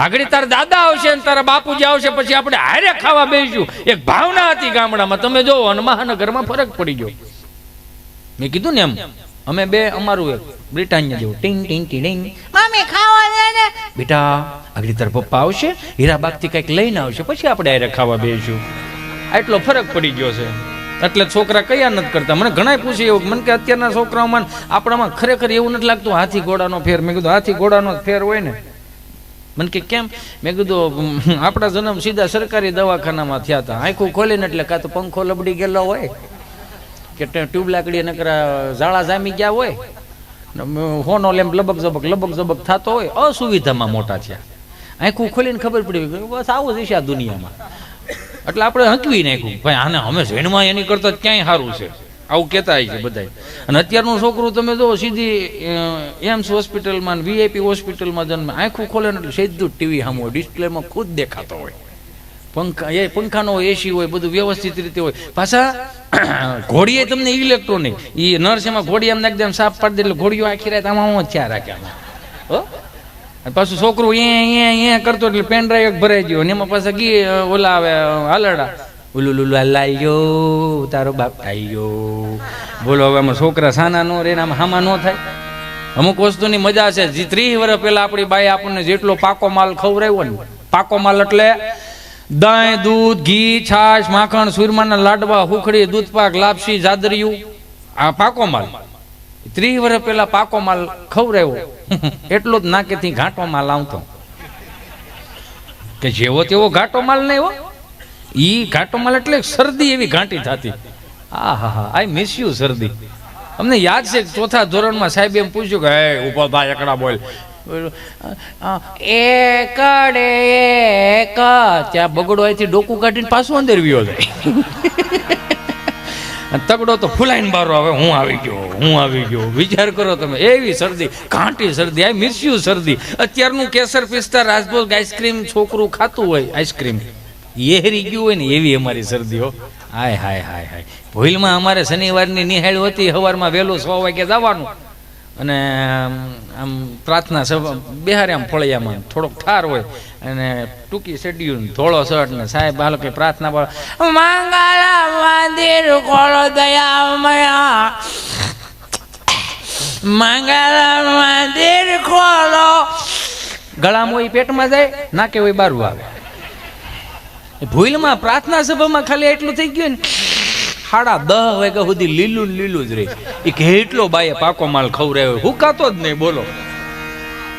આગળ તારા દાદા આવશે ને તારા બાપુજી આવશે, પછી આપણે હારે ખાવા બેસીશું. એક ભાવના હતી ગામડામાં. તમે જોવો અને મહાનગરમાં ફરક પડી ગયો. મેં કીધું ને એમ અમે બે અમારું એક બ્રિટાનિયા જેવું ટીંગ ટીંગ ટીંગ મમ્મી ખાવા દે ને બેટા, આગળ તારા પપ્પા આવશે હીરાબાગ થી કઈક લઈને આવશે, પછી આપણે હારે ખાવા બેસીશું. આટલો ફરક પડી ગયો છે. એટલે છોકરા કયા નથી કરતા. મને ઘણા પૂછે એવું, મને કે અત્યારના છોકરાઓમાં આપણામાં ખરેખર એવું નથી લાગતું હાથી ઘોડાનો ફેર. મેં કીધું હાથી ઘોડાનો ફેર હોય ને. મને કે કેમ? મેં કીધું આપણા જન્મ સીધા સરકારી દવાખાનામાં થયા હતા. આંખું ખોલીને એટલે કાં તો પંખો લબડી ગયેલો હોય કે ટ્યુબ લાકડી નકરા ઝાડા જામી ગયા હોય, હોનો લેમ્પ લબક ઝબક થતો હોય. અસુવિધામાં મોટા છે. આંખું ખોલીને ખબર પડી બસ આવું જ છે આ દુનિયામાં. એટલે આપણે હંકવી નાખ્યું ભાઈ આને અમે જૈનમાં એની કરતા ક્યાંય સારું છે, આવું કહેતા છે બધા. અને અત્યારનું છોકરું તમે જો સીધી એમ્સ હોસ્પિટલમાં VIP હોસ્પિટલમાં જન્મે, આંખું ખોલે ને એટલે સીધું ટીવી સામે હોય, ડિસ્પ્લેમાં ખુદ દેખાતો હોય. પંખાનો AC હોય, બધું વ્યવસ્થિત રીતે હોય. પાછા ઘોડીએ તમને ઇલેક્ટ્રોનિક, એ નર્સ એમાં ઘોડી એમ એકદમ સાફ પાડી દે એટલે ઘોડીઓ આખી રાત આમાં ચા રાખે આમાં. પાછું છોકરું એ કરતો એટલે પેન ડ્રાઈવ ભરાઈ ગયો ને એમાં પાછા ગી ઓલા આવે હાલડા ઉલુલુલુ લાલ્યો તારો બાપ આવી ગયો. બોલો હવે આમાં છોકરા સાના નો રે આમાં હામાં ન થાય. અમુક વસ્તુની મજા છે. 30 વર્ષ પહેલા આપણી બાઈ આપણને જેટલો પાકો માલ ખવડાવ્યો ને, પાકો માલ એટલે દહીં, દૂધ, ઘી, છાશ, માખણ, સુરમાના લાડવા, હુખડી, દૂધપાક, લાપસી, જાદરિયું, આ પાકો માલ 30 વર્ષ પહેલા પાકો માલ ખવડાવ્યો એટલો જ નાકેથી ઘાટો માલ આવતો. કે જેવો તેવો ઘાટો માલ નહીં હો. ઈ ઘાટો માલ એટલે શરદી એવી ઘાંટી થતી. આઈ મિસ યુ શરદી. અમને યાદ છે ચોથા ધોરણમાં સાહેબ એમ પૂછ્યું કે હે ઉભો થા એકડા બોલ. એકડે એક ત્યાં બગડો અહીંથી ડોકું કાઢીને પાછું અંદર વ્યો જાય. તગડો તો ફૂલાઈને બારો આવે હું આવી ગયો. વિચાર કરો તમે, એવી શરદી, ઘાંટી શરદી. આઈ મિસ યુ શરદી. અત્યારનું કેસર પિસ્તા રાજભોગ આઈસ્ક્રીમ છોકરું ખાતું હોય, આઈસ્ક્રીમ હેરી ગયું હોય ને એવી અમારી શરદીઓ. હાય હાય હાય હાય. ભૂલમાં અમારે શનિવારની નિહાળ હતી, સવારમાં વહેલું 6 વાગે જવાનું અને આમ પ્રાર્થના સભા બિહારે આમ ફળિયામાં થોડોક ઠાર હોય અને ટૂંકી શેડ્યુલ, ધોળો શર્ટ ને સાહેબ હાલો કે પ્રાર્થના મંગળા મંદિર ખોલો દયામયા, મંગળા મંદિર ખોલો. ગળામાં હોય પેટમાં જાય, નાકે હોય બારું આવે. ભૂલમાં પ્રાર્થના સભામાં ખાલી એટલું થઈ ગયું ને 10:30 વાગ્યા સુધી લીલું જ રહી. એ કેટલો બાએ પાકો માલ ખવડાવ્યો, હુકાતો જ નહીં. બોલો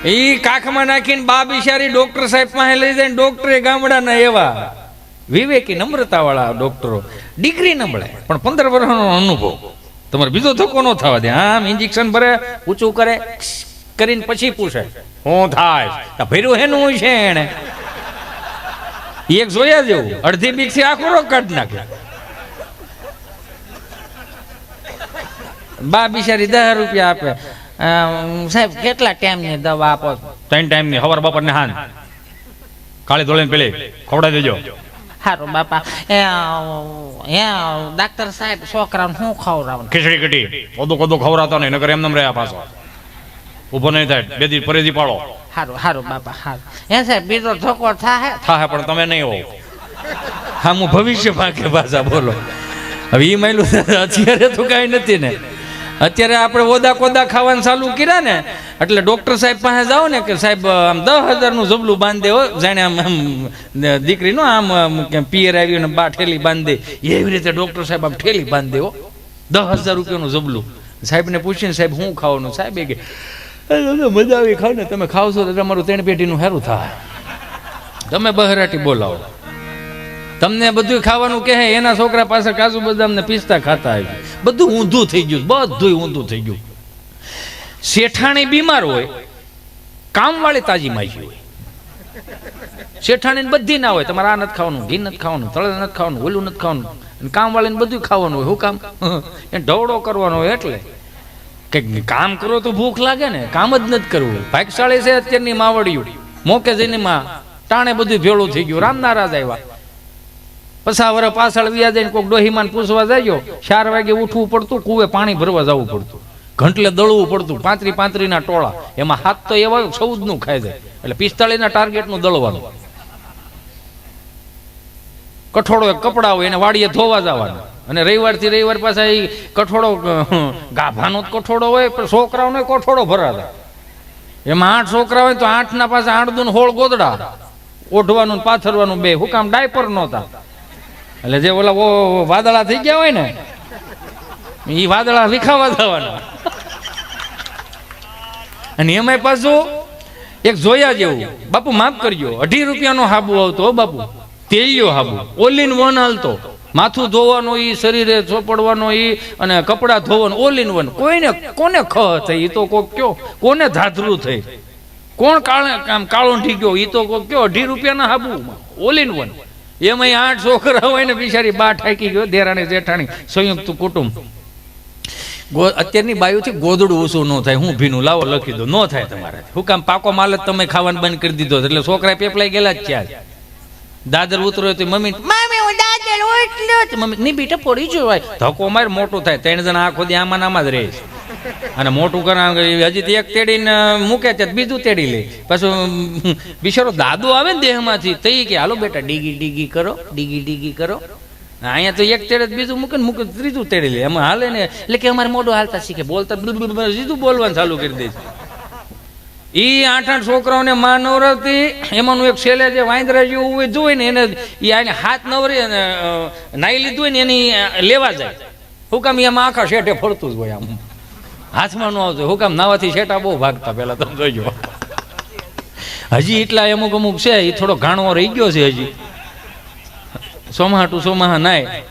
એ કાખમાં નાખીને બા બિચારી ડોક્ટર સાહેબ પાસે લઈ જાય. ડોક્ટરે ગામડાના એવા વિવેકી નમ્રતા વાળા ડોક્ટરો, ડિગ્રી ન મળે પણ 15 વર્ષનો અનુભવ. તમારે બીજો ધક્કો ન થવા દે. આમ ઇન્જેક્શન ભરે, ઊંચું કરે, કરીને પછી પૂછે હું થાય ભર્યું હેનું છે એને. એક જોયા જેવું અડધી બીક થી આખો રોગ કાઢી નાખે. બા બિચારી 10 રૂપિયા આપે. સાહેબ કેટલા ટાઈમની દવા આપો? 3 ટાઈમની, સવાર બપોર ને સાંજ. કાળી ધોળીને પેલી ખવડાવી દેજો. સારું બાપા. ડાક્ટર સાહેબ છોકરાને શું ખવડાવવાનું? ખીચડી કઢી કોદો ખવડાવતો નહીં, નકર એમ રહ્યા પાછો ઉભો નહીં થાય. 2 દી પરેજી પાડો. સારું બાપા સારું. સાહેબ બીજો ધક્કો થાય પણ તમે નહીં હો. હા હું ભવિષ્ય ભાગે પાછા. બોલો હવે એ માયલું અત્યારે તો કઈ નથી ને. અત્યારે આપણે ઓદા કોદા ખાવાનું ચાલુ કર્યા ને એટલે ડોક્ટર સાહેબ પાસે જાઓ ને કે સાહેબ આમ 10,000 નું જબલું બાંધી દે. જાણે આમ દીકરી નો આમ પિયર આવ્યું ને બા ઠેલી બાંધી દે, એવી રીતે ડોક્ટર સાહેબ આમ ઠેલી બાંધી દે. 10,000 રૂપિયાનું જબલું. સાહેબને પૂછીને સાહેબ શું ખાવાનું? સાહેબ કે મજા આવી ખાવ ને, તમે ખાવશો તો તમારું 3 પેઢીનું સારું થાય. તમે બહરાટી બોલાવો, તમને બધું ખાવાનું કહે. એના છોકરા પાસે કાજુ બદામ ને પિસ્તા ખાતા આવી. બધું ઊંધું થઈ ગયું, બધું ઊંધું થઈ ગયું. શેઠાણી બીમાર હોય, કામવાળી તાજી માજી હોય. શેઠાણી બધી ના હોય, તમારે આ નથી ખાવાનું, ઘી નથી ખાવાનું, તળે નથી ખાવાનું, ઓલું નથી ખાવાનું. કામવાળીને બધું ખાવાનું હોય. શું કામ? એ ઢવડો કરવાનો હોય. એટલે કે કામ કરો તો ભૂખ લાગે ને, કામ જ નથી કરવું. ભાગશાળી છે અત્યારની માવડિયું. મોકે જઈને માં ટાણે બધું ભેળું થઈ ગયું. રામ નારાજ આવ્યા. 50 વર્ષ પાછળ વ્યા જઈને કોઈક ડોહીમાન પૂછવા જાય, 4 વાગે ઉઠવું પડતું, કુવે પાણી ભરવા જવું પડતું. ઘંટલે દળવું પડતું, 35 ટોળા, એમાં હાથ તો એવા 14 ખાઈ જાય, એટલે 45 ટાર્ગેટનું દળવાનું. કઠોળો એક કપડા હોય એને વાડીએ ધોવા જવાના, અને રવિવારથી રવિવાર પાછા એ કઠોળો ગાભાનો કઠોળો હોય, પણ છોકરાઓનો કઠોળો ભરાતા. એમાં 8 છોકરા હોય તો 8ના પાછા 8 દૂન 16 ગોદડા, ઓઢવાનું પાથરવાનું બે. હુકામ ડાયપર નહોતા, એટલે જે ઓલા વાદળા થઈ ગયા હોય ને એ વાદળા વિખાવા જવાના. અને એમાંય પાછું એક જોયા જેવું, બાપુ માફ કરજો, 2.5 રૂપિયાનો હાબુ આવતો બાપુ, તેલિયો હાબુ, ઓલ ઇન વન હાલતો. માથું ધોવાનું ઈ, શરીરે ચોપડવાનો ઈ, અને કપડા ધોવાનું ઓલ ઇન વન. કોને ખ થઈ એ તો કોક કયો, કોને ધાધરું થઈ, કોણ કાળો ઠીક્યો એ તો કોક કયો. 2.5 રૂપિયાના હાબુ ઓલ ઇન વન. એમાં 8 છોકરા હોય ને બિચારી બા ઠાકી ગયો, દેરાણી જેઠાણી સંયુક્ત કુટુંબ. અત્યારની બાયુથી ગોદડું ઓછું ન થાય. હું ભીનું લાવો લખી દો, ન થાય તમારે. હું કામ પાકો માલ જ તમે ખાવાનું બંધ કરી દીધો, એટલે છોકરા પેપલાઈ ગયેલા જ છે. દાદર ઉતરો તો મમ્મી હું દાદર ઉતર્યો, મમ્મી ની બેટા પડી જોવાય, ધક્કો માર મોટું થાય. 3 જણા આખો દી આમાં આમાં જ રહે છે. અને મોટું કરા હજી એક તેડીને મૂકે છે, બીજું તેડી લે. પાછું બિચારો દાદો આવે ને દેહમાંથી, તઈ કે હાલો બેટા ડીગી ડીગી કરો, ડીગી ડીગી કરો. અહીંયા તો એક તેડે બીજું મૂકે ને મૂકે ત્રીજું તેડી લે, એમાં હાલે ને. એટલે કે અમારે મોઢું હાલતા શીખે, બોલતા સીધું બોલવાનું ચાલુ કરી દે છે. ઈ 8 છોકરાઓને માં નવરાવતી, એમાંનું એક છેલ્લે જે વાંદરા જેવું જોઈ ને એને ઈ હાથ નવરી અને નાઈ લીધું હોય ને એની લેવા જાય. હું કામ એમાં આખા શેઠે ફરતું જ હોય, આમ હાથમાં ન આવતું. હું કામ નાવાથી શેઠા બહુ ભાગતા પેલા, તમે જોઈજો. હજી એટલા અમુક છે, એ થોડો ઘાણવો રહી ગયો છે હજી. સોમાહાટું સોમાહા નાય,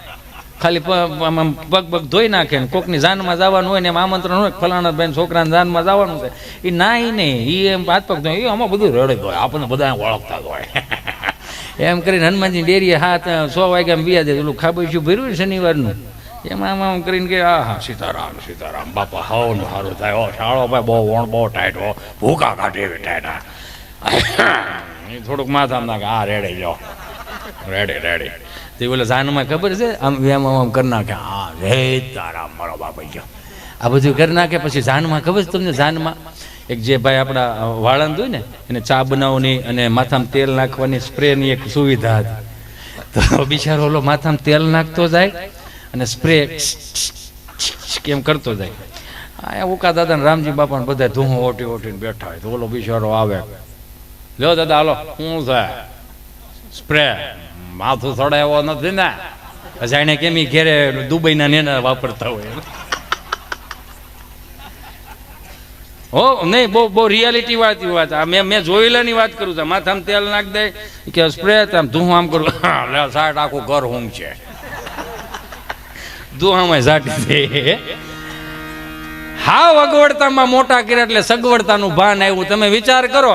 ખાલી પગ ધોઈ નાખે ને કોકની જાનમાં જવાનું હોય ને એમ આમંત્રણ હોય, ફલાણા બેન છોકરાને જાનમાં જવાનું છે, એ નાય નહીં, એ એમ હાથ પગ ધોઈ, આમાં બધું રડે હોય, આપણને બધા ઓળખતા હોય. એમ કરીને હનુમાનજી ડેરીએ 6 વાગ્યા વ્યા જાય. પેલું ખાબોચ્યું ભર્યું શનિવારનું, એમાં આમ કરીને કે હા સીતારામ સીતારામ બાપા, હાવ ને સારું થાય. ઓ શાળો ભાઈ બહુ વણ બહુ ટાઈટ હો, ભૂકા કાઢે એવી ટાઈટ. એ થોડુંક માથામાં નાખે, હા રેડે જાઓ, રેડે. તે બોલે જાનમાં ખબર છે, આમ આમ કરી નાખે, હા રે તારા મારો બાપા ગયો, આ બધું કરી નાખે. પછી જાનમાં ખબર છે તમને, જાનમાં એક જે ભાઈ આપણા વાળંદ હોય ને, એને ચા બનાવવાની અને માથામાં તેલ નાખવાની સ્પ્રેની એક સુવિધા હતી. તો બિચારો ઓલો માથામાં તેલ નાખતો જાય અને સ્પ્રે કેમ કરતો જાય. આ ઉકા દાદા ને રામજી બાપા ને બધા ધૂહો ઓટીને બેઠા હોય. તો ઓલો બિચારો આવે, લ્યો દાદા હાલો, શું થાય સ્પ્રે, માથું સડાયો નથી ને. પછી એને કેમ ઘેરે દુબઈના નેના વાપરતા હોય. હો નહીં, બહુ રિયાલિટી વાળી વાત. મેં જોયેલાની વાત કરું છું. માથામાં તેલ નાખ દે કે સ્પ્રે, આમ ધૂહો આમ કરું, સાઠ આખું ઘર હું છે, ધૂહામાં ઝાટી દે. હાવ અગવડતામાં મોટા કર્યા એટલે સગવડતાનું ભાન આવ્યું. તમે વિચાર કરો,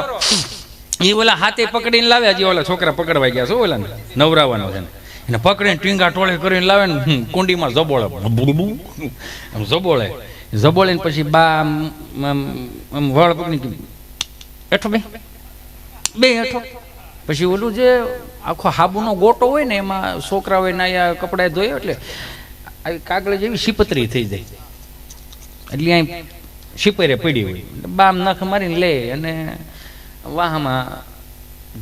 એ ઓલા હાથે પકડીને લાવે, હજી ઓલા છોકરા પકડવા ગયા છો, ઓલા નવરાવાનો છે, એને પકડીને ટીંગા ટોળે કરીને લાવે ને કુંડીમાં જબોળે, જબોળે પછી બા વળ પકડી હેઠો બે હેઠો. પછી ઓલું જે આખો હાબુનો ગોટો હોય ને, એમાં છોકરા હોય ના કપડા ધોયા એટલે આવી કાગળ જેવી શીપતરી થઈ જાય, એટલે અહીં શીપરે પડી હોય. બામ નખ મારીને લે અને વાહમાં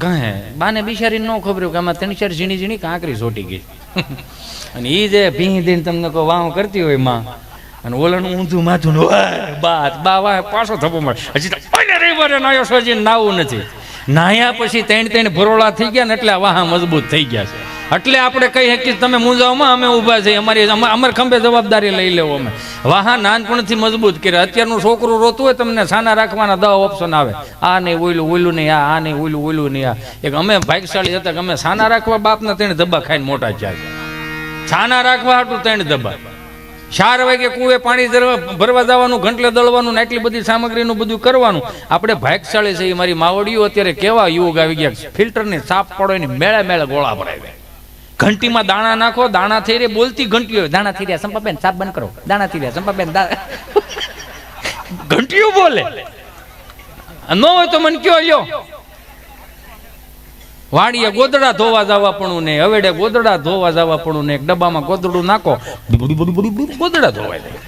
ઘહે. બાને બિચારીને ન ખબર કે આમાં 3-4 ઝીણી કાંકરી સોટી ગઈ. અને એ જે ભીં દઈને તમને કહો વાહ કરતી હોય માં, અને ઓલાનું ઊંધું માથું બા વાહ પાછો થપ્પો મારે. હજી રવિવારે નાયો સજી નાવું નથી. નાયા પછી 3 ભરોળા થઈ ગયા ને એટલે વાહ મજબૂત થઈ ગયા છે. એટલે આપણે કહી શકીએ તમે મૂંઝાવમાં અમે ઊભા છીએ, અમારે ખંભે જવાબદારી લઈ લેવો. અમે વાહા નાનપણથી મજબૂત કર્યા. અત્યારનું છોકરું રોતું હોય તમને છાના રાખવાના 10 ઓપ્શન આવે, આ નહીં ઓયલું નહીં, આ નહીં ઓયલું નહીં. આ એક અમે ભાગ્યશાળી હતા કે અમે છાના રાખવા બાપના 3 ધબ્બા ખાઈને મોટા થયા છે. છાના રાખવા હાટું 3 ધબ્બા. 4 વાગે કુએ પાણી ભરવા જવાનું, ઘંટલે દળવાનું, આટલી બધી સામગ્રીનું બધું કરવાનું. આપણે ભાગ્યશાળી છે. મારી માવડીઓ અત્યારે કેવા યુગ આવી ગયા, ફિલ્ટરની સાપ પડો એની મેળે ગોળા ભરાય. ઘંટીમાં દાણા નાખો, દાણા થઈ રે, બોલતી ઘંટીઓ, દાણા થઈ રહ્યા સંપાબેન સાપ બંધ કરો, દાણા થઈ રહ્યા સંપાબેન, ઘંટીઓ બોલે. ન હોય તો મને કયો લ્યો. વાડીએ ગોદડા ધોવા જવા પણ ને, હવેડે ગોદડા ધોવા જવા પણ ને, એક ડબ્બામાં ગોદડું નાખો, ગોદડા ધોવાય જાય.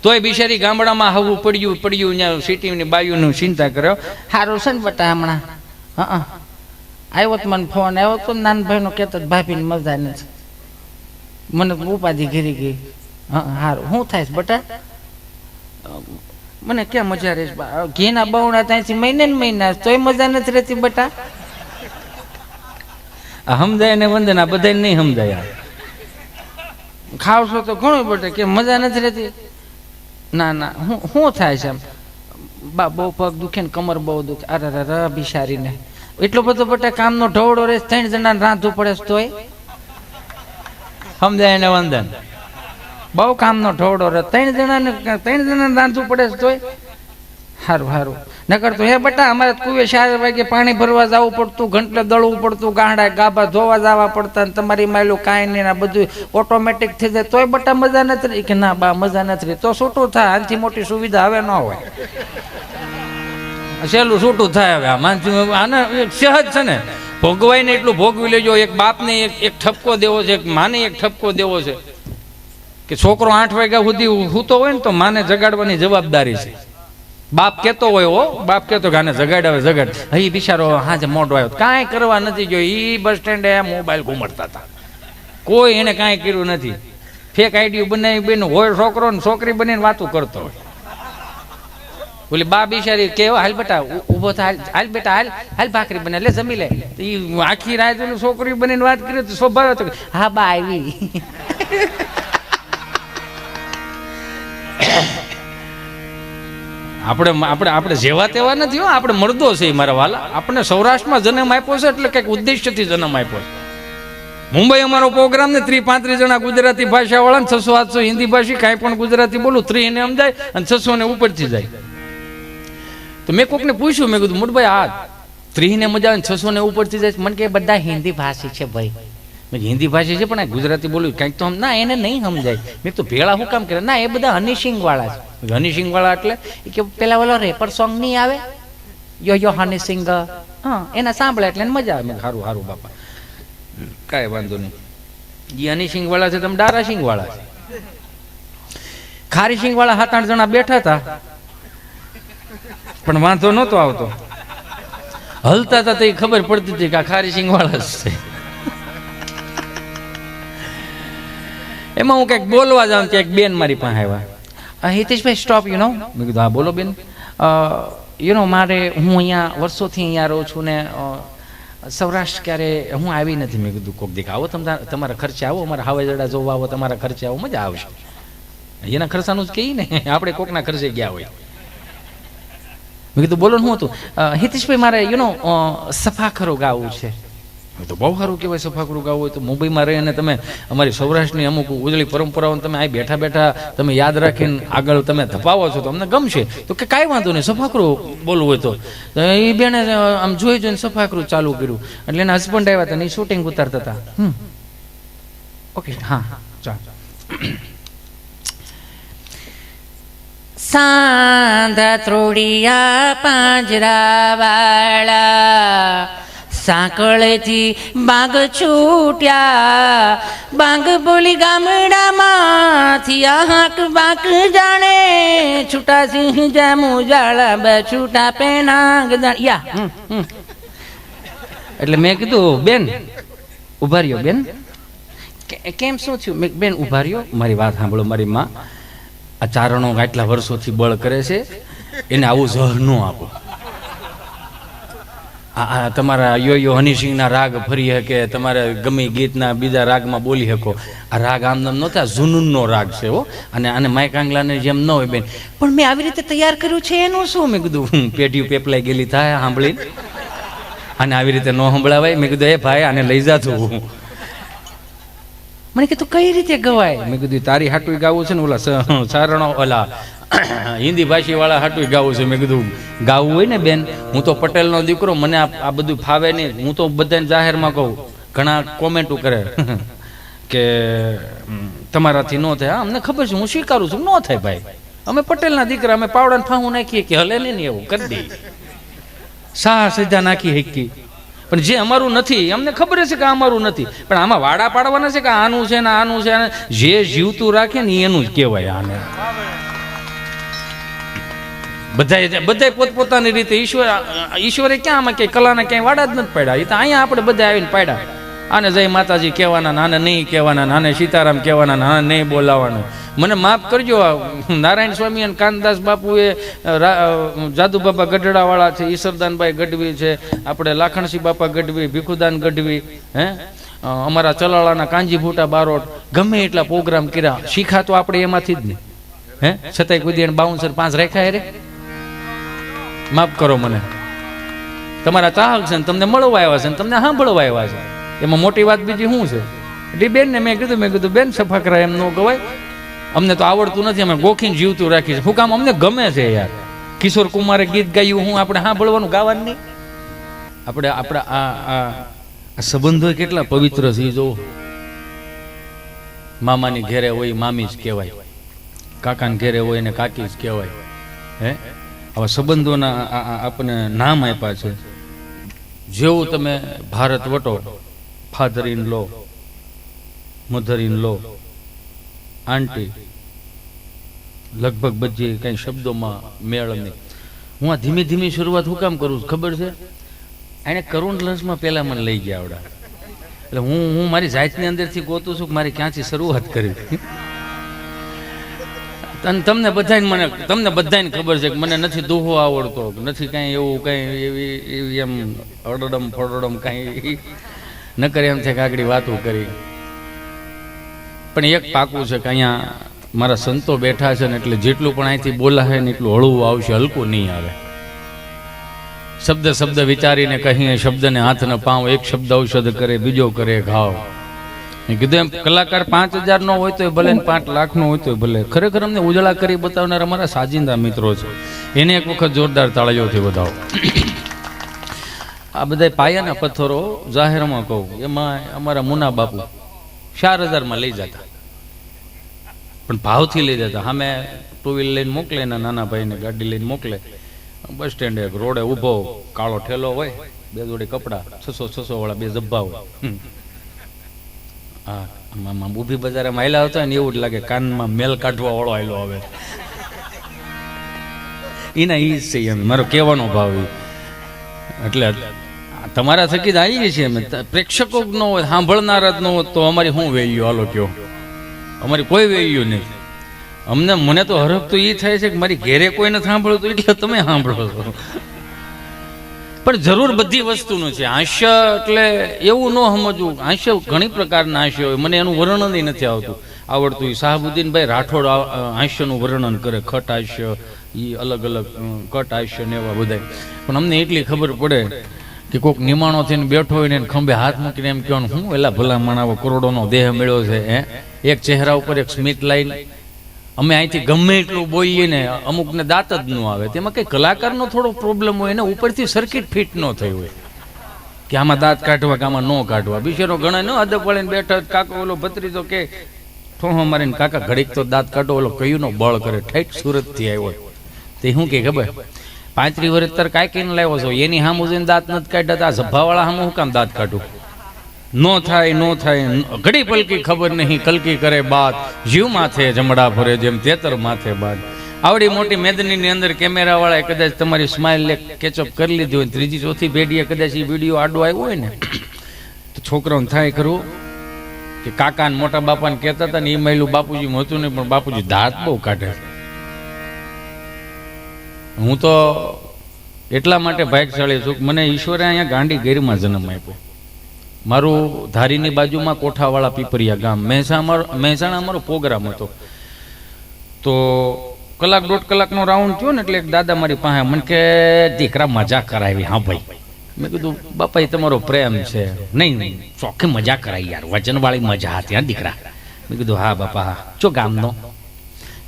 તોય બિચારી ગામડામાં હવું પડ્યું ત્યાં સિટીની બાયુનું ચિંતા કર્યો. સારું છે ને બટા હમણાં આવ્યો તો મને ફોન આવ્યો તો નાનભાઈનો કહેતો ભાભીની મજા નથી, મને ઉપાધિ ઘેરી ગઈ. સારું શું થાય છે બટા? મને ક્યાં મજા રહેશે? ઘીના બહુણા ત્યાંથી મહિને ને મહિના તોય મજા નથી રહેતી બટા. સમજાય ને વંદના બધાને નહીં સમજાય. ખાવશો તો ઘણું બટા કે મજા નથી રહેતી. ના શું થાય છે? બા બહુ પગ દુખે ને કમર બહુ દુખે. અરે બિચારીને એટલો બધો બટા કામનો ઢવડો રહે, 3 જણાને રાંધવું પડે તોય સમજાય ને વંદન. બહુ કામનો ઢવડો રહે, 3 જણાને રાંધવું પડે તોય. સારું નકર તો હે બટા અમારે કુવે 4 વાગે પાણી ભરવા જવું પડતું, ઘંટલે દળવું પડતું, ગાંડા ગાભા ધોવા જવા પડતા, તમારી માયલું કાંઈ નહીં ને બધું ઓટોમેટિક થઈ જાય તોય બટા મજા નથી રહી. કે ના બા મજા નથી રહી. તો છૂટું થાય, આનાથી મોટી સુવિધા હવે ન હોય. સહેલું છૂટું થાય હવે. આને સહજ છે ને, ભોગવાય ને એટલું ભોગવી લેજો. એક બાપને એક ઠપકો દેવો છે, એક માને એક ઠપકો દેવો છે કે છોકરો 8 વાગ્યા સુધી સૂતો હોય ને તો માને જગાડવાની જવાબદારી છે. બાપ કેતો હોય, બાપ કેતો કે આને જગાડ. હઈ બિચારો હાજે મોઢો આવ્યો, કાંઈ કરવા નથી ગયો. ઈ બસ સ્ટેન્ડે મોબાઈલ ઘુમડતા હતા, કોઈ એને કાંઈ કર્યું નથી. ફેક આઈડી બનાવી બેન હોય, છોકરો ને છોકરી બનીને વાતું કરતો હોય. ઓલી બા બિચારી કેવો, હાલ બેટા ઉભો થાય, હાલ બેટા હાલ ભાખરી બને લે જમી લે. ઈ આખી રાત છોકરી બનીને વાત કરી તો સ્વભાવ હતો હા બા આવી. આપણે જેવા તેવા નથી હો, આપણે મર્દો છે મારા વાલા. આપણે સૌરાષ્ટ્રમાં જન્મ આપ્યો છે એટલે કંઈક ઉદ્દેશ્યથી જન્મ આપ્યો છે. મુંબઈ અમારો પ્રોગ્રામ ને 30-35 જણા ગુજરાતી ભાષા વાળા ને 600-700 હિન્દી ભાષી, કાંઈ પણ ગુજરાતી બોલું 3 ને સમજાય અને 600 ને ઉપરથી જાય. તો મેં કોકને પૂછ્યું, મેં કીધું મોટભાઈ આ 3 ને મજા આવે 600 ને ઉપરથી જાય. મને કે બધા હિન્દી ભાષી છે ભાઈ. હિન્દી ભાષી છે પણ ગુજરાતી બોલ્યું કંઈક તો ના એને નહીં સમજાય. મેં તો ભેળા શું કામ કરે? ના એ બધા હનીસિંગ વાળા છે. હનીસિંગ વાળા એટલે કે પેલા ઓલો રેપર સોંગ નહીં આવે યો હનીસિંગ, એના સાંભળે એટલે મજા આવે. સારું બાપા કાંઈ વાંધો નહીં. જે હનીસિંગ વાળા છે તમે દારાસિંગ વાળા છે. ખારીસિંગ વાળા 7-8 જણા બેઠા હતા પણ વાંધો નહોતો આવતો. હલતા હતા તો ખબર પડતી હતી કે આ ખારીસિંગ વાળા જ છે. એમાં હું કંઈક બોલવા જાઉં ત્યાં એક બેન મારી પાસે આવ્યા. Hiteshbhai stop you know. મેં કીધું હા બોલો બેન. મારે હું અહીંયા વર્ષોથી અહીંયા રહું છું ને સૌરાષ્ટ્ર ક્યારે હું આવી નથી. મેં કીધું કોક દીક આવો તમારા ખર્ચે આવો, અમારા હવાઈજડા જોવા આવો, તમારા ખર્ચે આવો, મજા આવશે. એના ખર્ચાનું જ કહીએ ને, આપણે કોકના ખર્ચે ગયા હોય. મેં કીધું બોલો શું હતું? હિતેશભાઈ મારે સફાખરો ગાવું છે. તો બહુ સારું કહેવાય સફાખરું ગાવું હોય તો. મુંબઈમાં રહીને તમે અમારી સૌરાષ્ટ્રની અમુક ઉજળી પરંપરાઓને તમે અહીં બેઠા બેઠા તમે યાદ રાખીને આગળ તમે ધપાવો છો તો અમને ગમશે. તો કે કાંઈ વાંધો નહીં, સફાખરું બોલવું હોય તો. એ બેને આમ જોઈને સફાખરું ચાલુ કર્યું એટલે એના હસબન્ડ આવ્યા હતા ને એ શૂટિંગ ઉતારતા હતા. ઓકે હા ચાલો. સાંધા ત્રોડિયા પાંજરાવાળા, સાંકળેથી બાગ છૂટ્યા, બાગ બોલી ગામડામાંથી હાક બાક જાણે, છૂટા સિંહ જામુ જાળા બે છૂટા પેનાંગ યા. એટલે મેં કીધું બેન ઉભા રહ્યો. બેન કેમ શું થયું? બેન ઉભા રહ્યો, મારી વાત સાંભળો. મારી માં આ ચારણો આટલા વર્ષોથી બળ કરે છે, એને આવું ઝહર ન આપો. આ તમારા યો હનીસિંગના રાગ ફરી શકે, તમારે ગમે ગીતના બીજા રાગમાં બોલી શકો. આ રાગ આમ નામ નહોતા, જુનૂનનો રાગ છે હો. અને આને માયકાંગલાને જેમ ન હોય બેન. પણ મેં આવી રીતે તૈયાર કર્યું છે એનું શું? મેં કીધું પેઢીઓ પેપલાઈ ગયેલી થાય સાંભળીને, અને આવી રીતે ન સંભળાવાય. મેં કીધું એ ભાઈ આને લઈ જાતું. મને કીધું કઈ રીતે ગવાય? મેં કીધું તારી હાટું ગાવું છે ને, ઓલા ચારણો ઓલા હિન્દી ભાષી વાળા હાટું ગાવું છે. મેં કીધું ગાવું હોય ને બેન, હું તો પટેલનો દીકરો, મને આ બધું ફાવે નહીં. હું તો બધાને જાહેરમાં કહું, ઘણા કોમેન્ટો કરે કે તમારાથી ન થાય. અમને ખબર છે, હું સ્વીકારું છું, ન થાય ભાઈ. અમે પટેલના દીકરા, અમે પાવડાને ફાવું નાખીએ કે હલે નહીં એવું કરી દઈએ, સા સીધા નાખી હેકી. પણ જે અમારું નથી અમને ખબર છે કે અમારું નથી, પણ આમાં વાડા પાડવાના છે કે આનું છે ને આનું છે. જે જીવતું રાખે ને એનું જ કહેવાય આને. બધા પોતપોતાની રીતે ઈશ્વરે ક્યાં આમાં ક્યાંય કલાના ક્યાંય વાડા જ નથી પાડ્યા. એ તો અહીંયા આપણે બધા આવીને પાડ્યા. આને જય માતાજી કહેવાના, નાને નહીં કહેવાના, નાને સીતારામ કહેવાના, નાને નહીં બોલાવવાનું. મને માફ કરજો, નારાયણ સ્વામી અને કાનદાસ બાપુએ, જાદુ બાપા ગઢડાવાળા છે, ઈશ્વરદાનભાઈ ગઢવી છે, આપણે લાખણસિંહ બાપા ગઢવી, ભીખુદાન ગઢવી, અમારા ચલાળાના કાંજી ભૂટા બારોટ, ગમે એટલા પ્રોગ્રામ કર્યા. શીખા તો આપણે એમાંથી જ નહીં, છતાંય કોઈ દે બાઉન્સર 5 રેખા રે. માફ કરો મને, તમારા ચાહક છે ને તમને મળવા આવ્યા છે ને તમને સાંભળવા આવ્યા છે, એમાં મોટી વાત બીજી શું છે? ડી બેન ને મેં કીધું બેન સફાકરા એમ ન કહેવાય, અમને તો આવડતું નથી, અમે ગોખીને જીવતું રાખી છે. શું કામ? અમને ગમે છે યાર. કિશોર કુમારે ગીત ગાયું, હું આપણે સાંભળવાનું ગાવાનું નહીં? આપણે આપણા આ સંબંધો કેટલા પવિત્ર છે જો. મામાની ઘેરે હોય મામી જ કહેવાય, કાકાને ઘેરે હોય ને કાકી જ કહેવાય. આવા સંબંધોના આપણને નામ આપ્યા છે. જેવું તમે ભારત વટો, father in law, mother in law, aunty, લગભગ બધી કઈ શબ્દોમાં મેળ નહીં. હું આ ધીમે ધીમે શરૂઆત હું કામ કરું છું ખબર છે? એને કરુણ લંચમાં પહેલા મને લઈ ગયા આવડા, એટલે હું મારી જાતની અંદરથી ગોતું છું કે મારે ક્યાંથી શરૂઆત કરી. અને તમને બધાને ખબર છે કે મને નથી દુહો આવડતો, નથી કાંઈ એવું કાંઈ એવી એમ અડડમ ફડડમ કાંઈ ન કરે, એમ છે કે આગળ વાતો કરી. પણ એક પાકું છે કે અહીંયા મારા સંતો બેઠા છે ને એટલે જેટલું પણ અહીંથી બોલાશે ને એટલું હળવું આવશે, હલકું નહીં આવે. શબ્દ વિચારીને કહીએ, શબ્દને હાથ ન પાવ, એક શબ્દ ઔષધ કરે, બીજો કરે ઘાવ. મેં કીધું એમ કલાકાર 5000 નો હોય તો ભલે, 5 લાખ નો હોય તો ભલે. ખરેખર અમને ઉજળા કરી બતાવનાર અમારા સાજિંદા મિત્રો છે, એને એક વખત જોરદાર તાળીઓથી વધાવો. આ બધા પાયાના પથ્થરો જાહેરમાં કહું, એમાં અમારા મુના બાપુ 4000 માં લઈ જતા, પણ ભાવથી લઈ જતા. સામે 2 વ્હીલ લઈને મોકલે ને નાના ભાઈને ગાડી લઈને મોકલે, બસ સ્ટેન્ડે રોડે ઊભો, કાળો ઠેલો હોય, 2 જોડી કપડા, 600 વાળા 2 જબ્બા હોય. હા, ઊભી બજારે માયલા હતા ને એવું જ લાગે, કાનમાં મેલ કાઢવા વાળો આયલો આવે. એના ઈ જ છે એમ મારો કહેવાનો ભાવ. એટલે તમારા થકી જ આવીએ છીએ અમે. પ્રેક્ષકો જ ન હોય, સાંભળનાર જ ન હોત તો અમારી શું વેલ્યુ? હાલો કયો, અમારી કોઈ વેલ્યુ નહીં. મને તો હરખ તો એ થાય છે કે મારી ઘેરે કોઈને સાંભળતું એટલે તમે સાંભળો છો. પણ જરૂર બધી વસ્તુનું છે. હાસ્ય એટલે એવું ન સમજવું, હાસ્ય ઘણી પ્રકારના હાસ્ય હોય, મને એનું વર્ણન નથી આવડતું. શાહબુદ્દીનભાઈ રાઠોડ હાસ્યનું વર્ણન કરે, ખટ હાસ્ય, એ અલગ અલગ કટ હાસ્ય ને એવા બધા. પણ અમને એટલી ખબર પડે કે કોઈક નિમાણો થઈને બેઠો હોય ને ખંભે હાથ મૂકીને એમ કહેવાનું, હું એલા ભલા માણાવો કરોડોનો દેહ મળ્યો છે, એક ચહેરા ઉપર એક સ્મિત લાઈન. અમે અહીંથી ગમે એટલું બોલીએ ને અમુકને દાંત જ ન આવે, તેમાં કઈ કલાકારનો થોડો પ્રોબ્લેમ હોય ને, ઉપરથી સર્કિટ ફિટ ન થઈ હોય કે આમાં દાંત કાઢવા કે આમાં ન કાઢવા. બિચારો ઘણા ન અદબ વળીને બેઠો, કાકો ઓલો ભત્રીજો કે ઠોહો મારીને કાકા ઘડીક તો દાંત કાઢો, ઓલો કયું નો બળ કરે, ઠેઠ સુરત થી આવ્યો. તે શું કે ખબર, 35 વર્ષ તર કાંઈ કઈને લાવ્યો છો, એની સામું જઈને દાંત નથી કાઢતા, આ સભાવાળા સામું હું કામ દાંત કાઢું? નો થાય, ઘડી પલકી ખબર નહીં, કલકી કરે બાત, જીવ માથે જમડા ભરે જેમ તેતર માથે બાદ. આવડી મોટી મેદનીની અંદર કેમેરા વાળાએ કદાચ તમારી સ્માઇલ કેચઅપ કરી લીધી હોય, ત્રીજી ચોથી પેઢીએ કદાચ એ વિડીયો આડો આવ્યો હોય ને, તો છોકરાઓને થાય ખરું કે કાકા ને મોટા બાપાને કહેતા હતા ને એ મહિલું બાપુજી હતું નહીં, પણ બાપુજી દાંત બહુ કાઢે. હું તો એટલા માટે ભાગ્યશાળી છું કે મને ઈશ્વરે અહીંયા ગાંડી ગીરમાં જન્મ આપ્યો. મારું ધારીની બાજુમાં કોઠાવાળા પીપરિયા ગામ, મહેસાણા અમારો પ્રોગ્રામ હતો. તો 1-1.5 કલાકનો રાઉન્ડ થયો ને એટલે એક દાદા મારી પાસે મને કે દીકરા મજા કરાવી. હા ભાઈ, મેં કીધું બાપા એ તમારો પ્રેમ છે? નહીં, ચોખ્ખી મજા કરાવી યાર, વચનવાળી મજા હતી હા દીકરા. મેં કીધું હા બાપા હા. ચો ગામનો?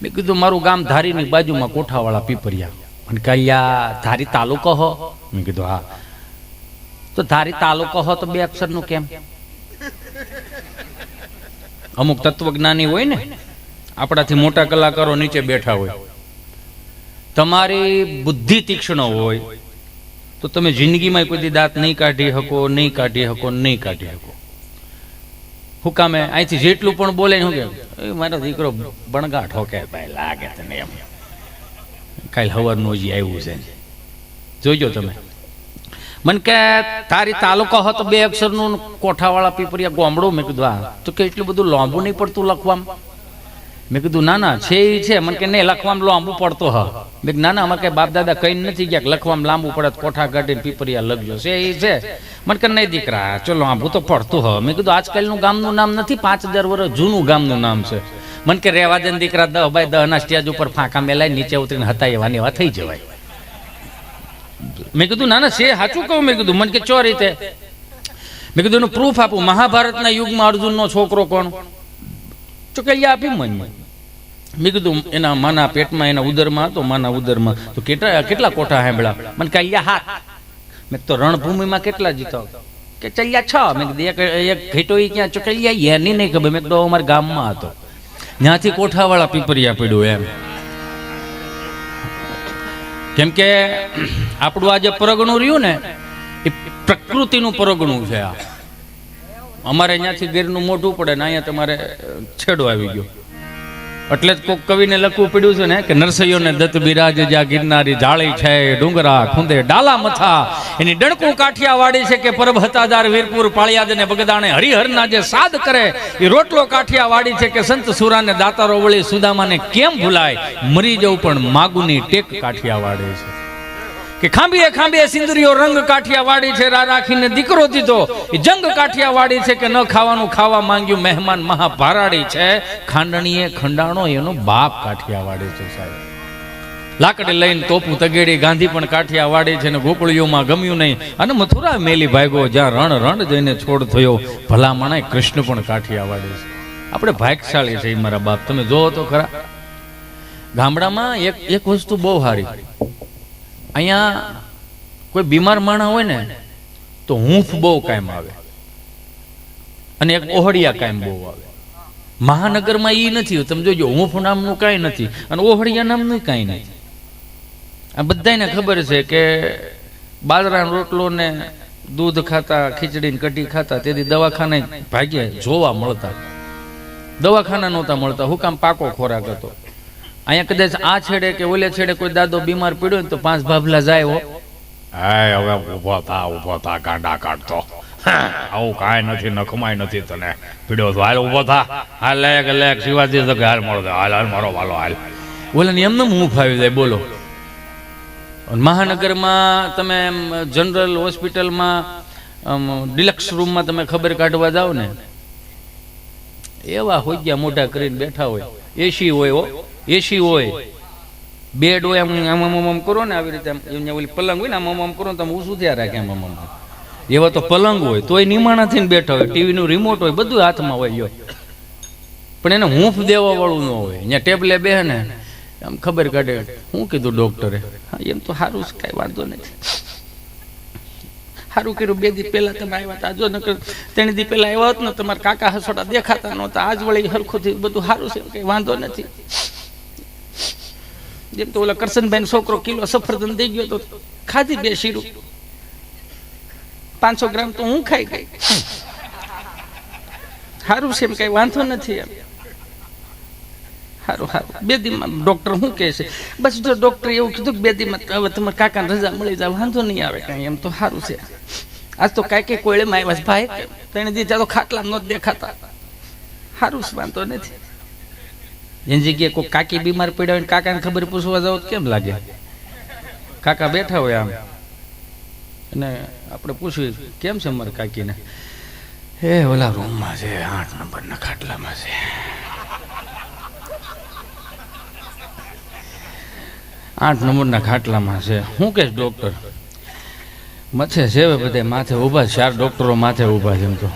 મેં કીધું મારું ગામ ધારીની બાજુમાં કોઠાવાળા પીપરિયા. મને કયા ધારી તાલુકો હો? મેં કીધું હા. તો ધારી તાલુકો હો તો 2 અક્ષરનું કેમ? અમુક તત્વજ્ઞાની હોય ને, આપણાથી મોટા કલાકારો નીચે બેઠા હોય, તમારી બુદ્ધિ તીક્ષ્ણ હોય તો તમે જિંદગીમાં કોઈ દાંત નહીં કાઢી શકો. હું કામે અહીંથી જેટલું પણ બોલે શું કે મારો દીકરો બણગા ઠોકે ભાઈ લાગે તને એમ. કાલ સવારનું હજી આવ્યું છે, જોઈજો તમે. મને કે તારી તાલુકો હતો 2 અક્ષરનું કોઠાવાળા પીપરિયા ગામડું. મેં કીધું હા. તો કે એટલું બધું લાંબુ નહીં પડતું લખવામાં? મેં કીધું ના ના છે એ છે. મને કે નહીં, લખવામાં લાંબુ પડતો હ. મેં કીધું ના ના, અમારે કઈ બાપ દાદા કઈ નથી ગયા લખવામાં લાંબુ પડે, કોઠા કાઢીને પીપરિયા લખજો, છે એ છે. મને કે નહીં દીકરા, ચલો લાંબુ તો પડતું હ. મેં કીધું આજકાલનું ગામનું નામ નથી, 5000 વર્ષ જૂનું ગામનું નામ છે. મને કે રેવા દે દીકરા, 10x10 ના સ્ટેજ ઉપર ફાંકા મેલાય, નીચે ઉતરીને હતા એવા એવા થઈ જવાય. મેં કીધું ના ના છે, સાચું કહું. મેં કીધું મને કે ચો રીતે? મેં કીધું એનું પ્રૂફ આપું. મહાભારતના યુગમાં અર્જુનનો છોકરો કોણ? ચોકલિયા આપી મને. મેં કીધું એના માના પેટમાં, એના ઉદરમાં હતો, માના ઉદરમાં. તો કેટલા કોઠા સાંભળ્યા? મને કલ્યા 7. મેં તો રણભૂમિમાં કેટલા જીતો? કે ચલ્યા 6. મેં કીધું એક ઘેટો ક્યાં ચોકલિયા એની નહીં ખબર. મેં કીધું અમારા ગામમાં હતો, ત્યાંથી કોઠાવાળા પીપરિયા પડ્યું એમ. કેમ કે આપણું આ જે પરગણું રહ્યું ને, એ પ્રકૃતિનું પરગણું છે. આ અમારે અહીંયાથી ગીરનું મોઢું પડે ને અહીંયા તમારે છેડો આવી ગયો. એટલે જ કોઈક કવિને લખવું પડ્યું છે ને કે નરસૈયોને દત્ત બિરાજ જ્યાં ગિરનારી જાળી છે, ડુંગરા ખૂંદે ડાલા મથા, એની ડણકું કાઠિયાવાડી છે કે પરબ હતાદાર વીરપુર પાળિયાદ ને બગદાણે હરિહરના જે સાદ કરે, એ રોટલો કાઠિયાવાડી છે કે સંત સુરાને દાતારો વળી સુદામાને કેમ ભૂલાય, મરી જવું પણ માગુની ટેક કાઠિયાવાડી છે. કે ખાંભીએ ખાંભીએ સિંદુરીઓ રંગ કાઠિયાવાડી છે, રા રાખીને દીકરો દીધો એ જંગ કાઠિયાવાડી છે કે ન ખાવાનું ખાવા માંગ્યું મહેમાન મહાભારાડી છે, ખાંડણીએ ખંડાણો એનો બાપ કાઠિયાવાડી છે સાહેબ. લાકડી લઈને તોપું તગેડી ગાંધી પણ કાઠિયાવાડી છે ને ગોકળીઓમાં ગમ્યું નહીં અને મથુરા મેલી ભાગ્યો જ્યાં રણ રણ જઈને છોડ થયો, ભલા માણે કૃષ્ણ પણ કાઠિયાવાડી છે. આપણે ભાગ્યશાળી છે મારા બાપ. તમે જોવો તો ખરા ગામડામાં એક વસ્તુ બહુ સારી, અહીંયા કોઈ બીમાર માણસ હોય ને તો હૂંફ બહુ કાયમ આવે અને એક ઓહડિયા કાયમ બહુ આવે. મહાનગરમાં એ નથી. તમે જોજો, હૂંફ નામનું કાંઈ નથી અને ઓહડિયા નામનું કાંઈ નથી. આ બધાને ખબર છે કે બાજરાનો રોટલો ને દૂધ ખાતા, ખીચડી ને કઢી ખાતા, તેથી દવાખાને ભાગ્ય જોવા મળતા. દવાખાના નહોતા મળતા. હું કામ? પાકો ખોરાક હતો. અહીંયા કદાચ આ છેડે કે ઓલે છેડે કોઈ દાદો બીમાર પડ્યો ને તો 5 ભાભલા જાય હો. હાય હવે ઉભો થા ગાંડા કાઢતો, આવું કાંઈ નથી, નખમાય નથી તને પીડ્યો તો હાલ ઉભો થા, હાલ લેક શિવાજી તો હાલ મળો, હાલ મારો વાલો હાલ. ઓલે એમને હું ફાવી જાય બોલો. મહાનગરમાં તમે જનરલ હોસ્પિટલમાં ડિલક્સ રૂમમાં તમે ખબર કાઢવા જાઓ ને, એવા હોય ગયા મોઢા કરીને બેઠા હોય. એસી હોય હો, એસી હોય, બેડ હોય, આમ કરો ને આવી રીતે, ઓલી પલંગ હોય ને આમ કરો ને તમે ઊંચું થયા રાખે આમ. એવા તો પલંગ હોય તોય નિમાણા થઈને બેઠા હોય, ટીવીનું રિમોટ હોય, બધું હાથમાં હોય. પણ એને હૂંફ દેવા વાળું ન હોય. અહીંયા ટેબલે બેહે ને આમ ખબર કાઢે, શું કીધું ડોક્ટરે? હા એમ તો સારું છે, કાંઈ વાંધો નથી, સારું કર્યું. 2 દી પહેલા તમે આવ્યા હતા, જો નકર 3 દી પહેલા આવ્યા હોત ને તમારા કાકા હસોડા દેખાતા નહોતા. આજ વળી હરખું થયું, બધું સારું છે, કંઈ વાંધો નથી. જેમ તો ઓલા કરશનભાઈ છોકરો કિલો સફરજન દઈ ગયો તો ખાધી 2 શીરું, 500 ગ્રામ તો હું ખાઈ ગઈ. સારું છે, એમ કઈ વાંધો નથી. એમ સારું સારું. 2 દીમાં ડોક્ટર શું કહે છે? બસ જો ડોક્ટર એવું કીધું કે 2 દીમાં હવે તમારે કાકાને રજા મળી જાય, વાંધો નહીં આવે કાંઈ. એમ તો સારું છે. આજ તો કાંઈ કોયલેમાં આવ્યા ભાઈ, 3 દી તો ખાટલા નહોત દેખાતા. સારું છે, વાંધો નથી. એની જગ્યાએ કોઈ કાકી બીમાર પડ્યા હોય, કાકાને ખબર પૂછવા જાવ કેમ લાગે? કાકા બેઠા હોય આમ અને આપણે પૂછ્યું કેમ છે મારા કાકીને? એ ઓલા રૂમમાં છે, 8 નંબરના ખાટલામાં છે. 8 નંબરના ખાટલામાં છે. શું કે ડોક્ટર? મથે છે બધા માથે ઊભા, 4 ડોક્ટરો માથે ઊભા છે. એમ તો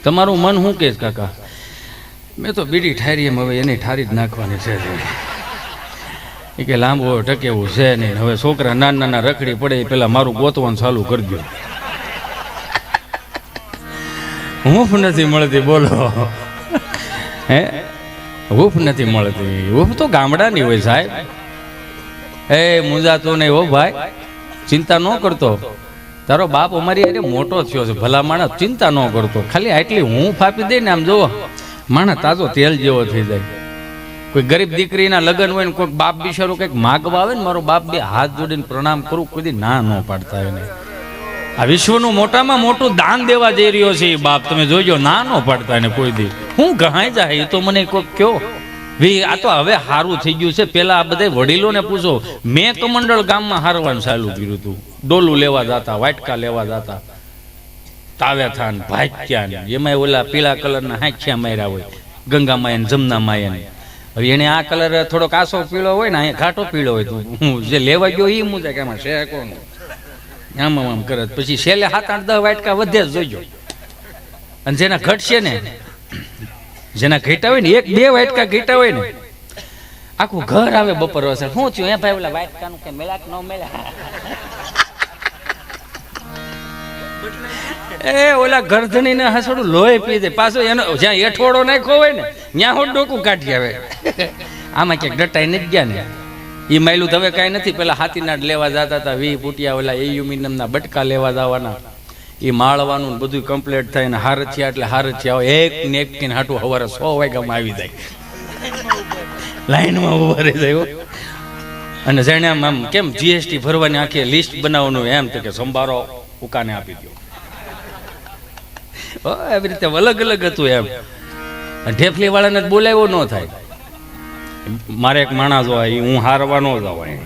તમારું મન શું કે કાકા? મેં તો બીડી ઠારી, એમ હવે એની ઠારી જ નાખવાની છે. એ કે લાંબો ટકેવું છે નહીં. હવે છોકરા નાના રખડી પડે એ પેલા મારું ગોતવાનું ચાલુ કરી દો. હૂંફ નથી મળતી બોલો. હે હૂંફ નથી મળતી. હૂંફ તો ગામડાની હોય સાહેબ. એ મુંજાતો નહીં હો ભાઈ, ચિંતા ન કરતો. તારો બાપ અમારી અરે મોટો થયો છે, ભલા માણસ, ચિંતા ન કરતો. ખાલી આટલી હૂંફ આપી દે ને આમ જોવો માણસ તાજો તેલ જેવો થઈ જાય. કોઈ ગરીબ દીકરીના લગ્ન હોય ને કોઈક બાપ બિચારો કંઈક માગવા આવે ને મારો બાપ બે હાથ જોડીને પ્રણામ કરું, કોઈ ના ન પાડતા એને. આ વિશ્વનું મોટામાં મોટું દાન દેવા જઈ રહ્યો છે એ બાપ, તમે જોજો ના ન પાડતા એને કોઈ દી. હું ગહાઈ જાય એ તો મને કોઈક કયો. આ તો હવે સારું થઈ ગયું છે. પેલા આ બધા વડીલોને પૂછો, મેં કમંડળ ગામમાં હારવાનું ચાલુ કર્યું હતું. ડોલું લેવા જતા, વાટકા લેવા જતા, તાવેથાન ભાગ્યા, એમાં ઓલા પીળા કલરના હાંખ્યા માર્યા હોય, ગંગા માયા જમના માયા. હવે એને આ કલર થોડોક આસો પીળો હોય ને, અહીંયા ઘાટો પીળો હોય, તો હું જે લેવા ગયો એ મુજબ કે એમાં છે કોણ આમ આમ કરે. પછી છેલ્લે 7-8-10 વાટકા વધે જ જોઈજો. અને જેના ઘટશે ને, જેના ઘેટા હોય ને, 1-2 વાટકા ઘેટા હોય ને, આખું ઘર આવે બપોર વસે. શું થયું એ ભાઈ, ઓલા વાટકાનું કે મેળા કે ન મેળા? એ ઓલા ગરધણીને હસડું લોહી પી દે. પાછો એનો જ્યાં એઠવાડો નાખ્યો હોય ને ત્યાં હું ડોકું કાઢી આવે. આમાં ક્યાંક ડટાઈ નથી ગયા ને. એ માયલું તો હવે કાંઈ નથી. પેલા હાથીનાટ લેવા જતા હતા, 20 ફૂટિયા ઓલા એલ્યુમિનિયમના બટકા લેવા જવાના. એ માળવાનું બધું કમ્પ્લીટ થાય ને હારથિયા એટલે હારથિયા એક ને એક ને હાટું સવારે 100 વાગ્યામાં આવી જાય, લાઈનમાં ઉભા રહી જાય. અને જાણે આમ કેમ જીએસટી ભરવાની આખી લિસ્ટ બનાવવાનું, એમ તો કે સંભારો ઉકાને આપી દો. એવી રીતે અલગ અલગ હતું એમ. ઢેફલી વાળાને બોલાવ્યો ન થાય. મારે એક માણસ હોય, હું હારવા ન જવાય.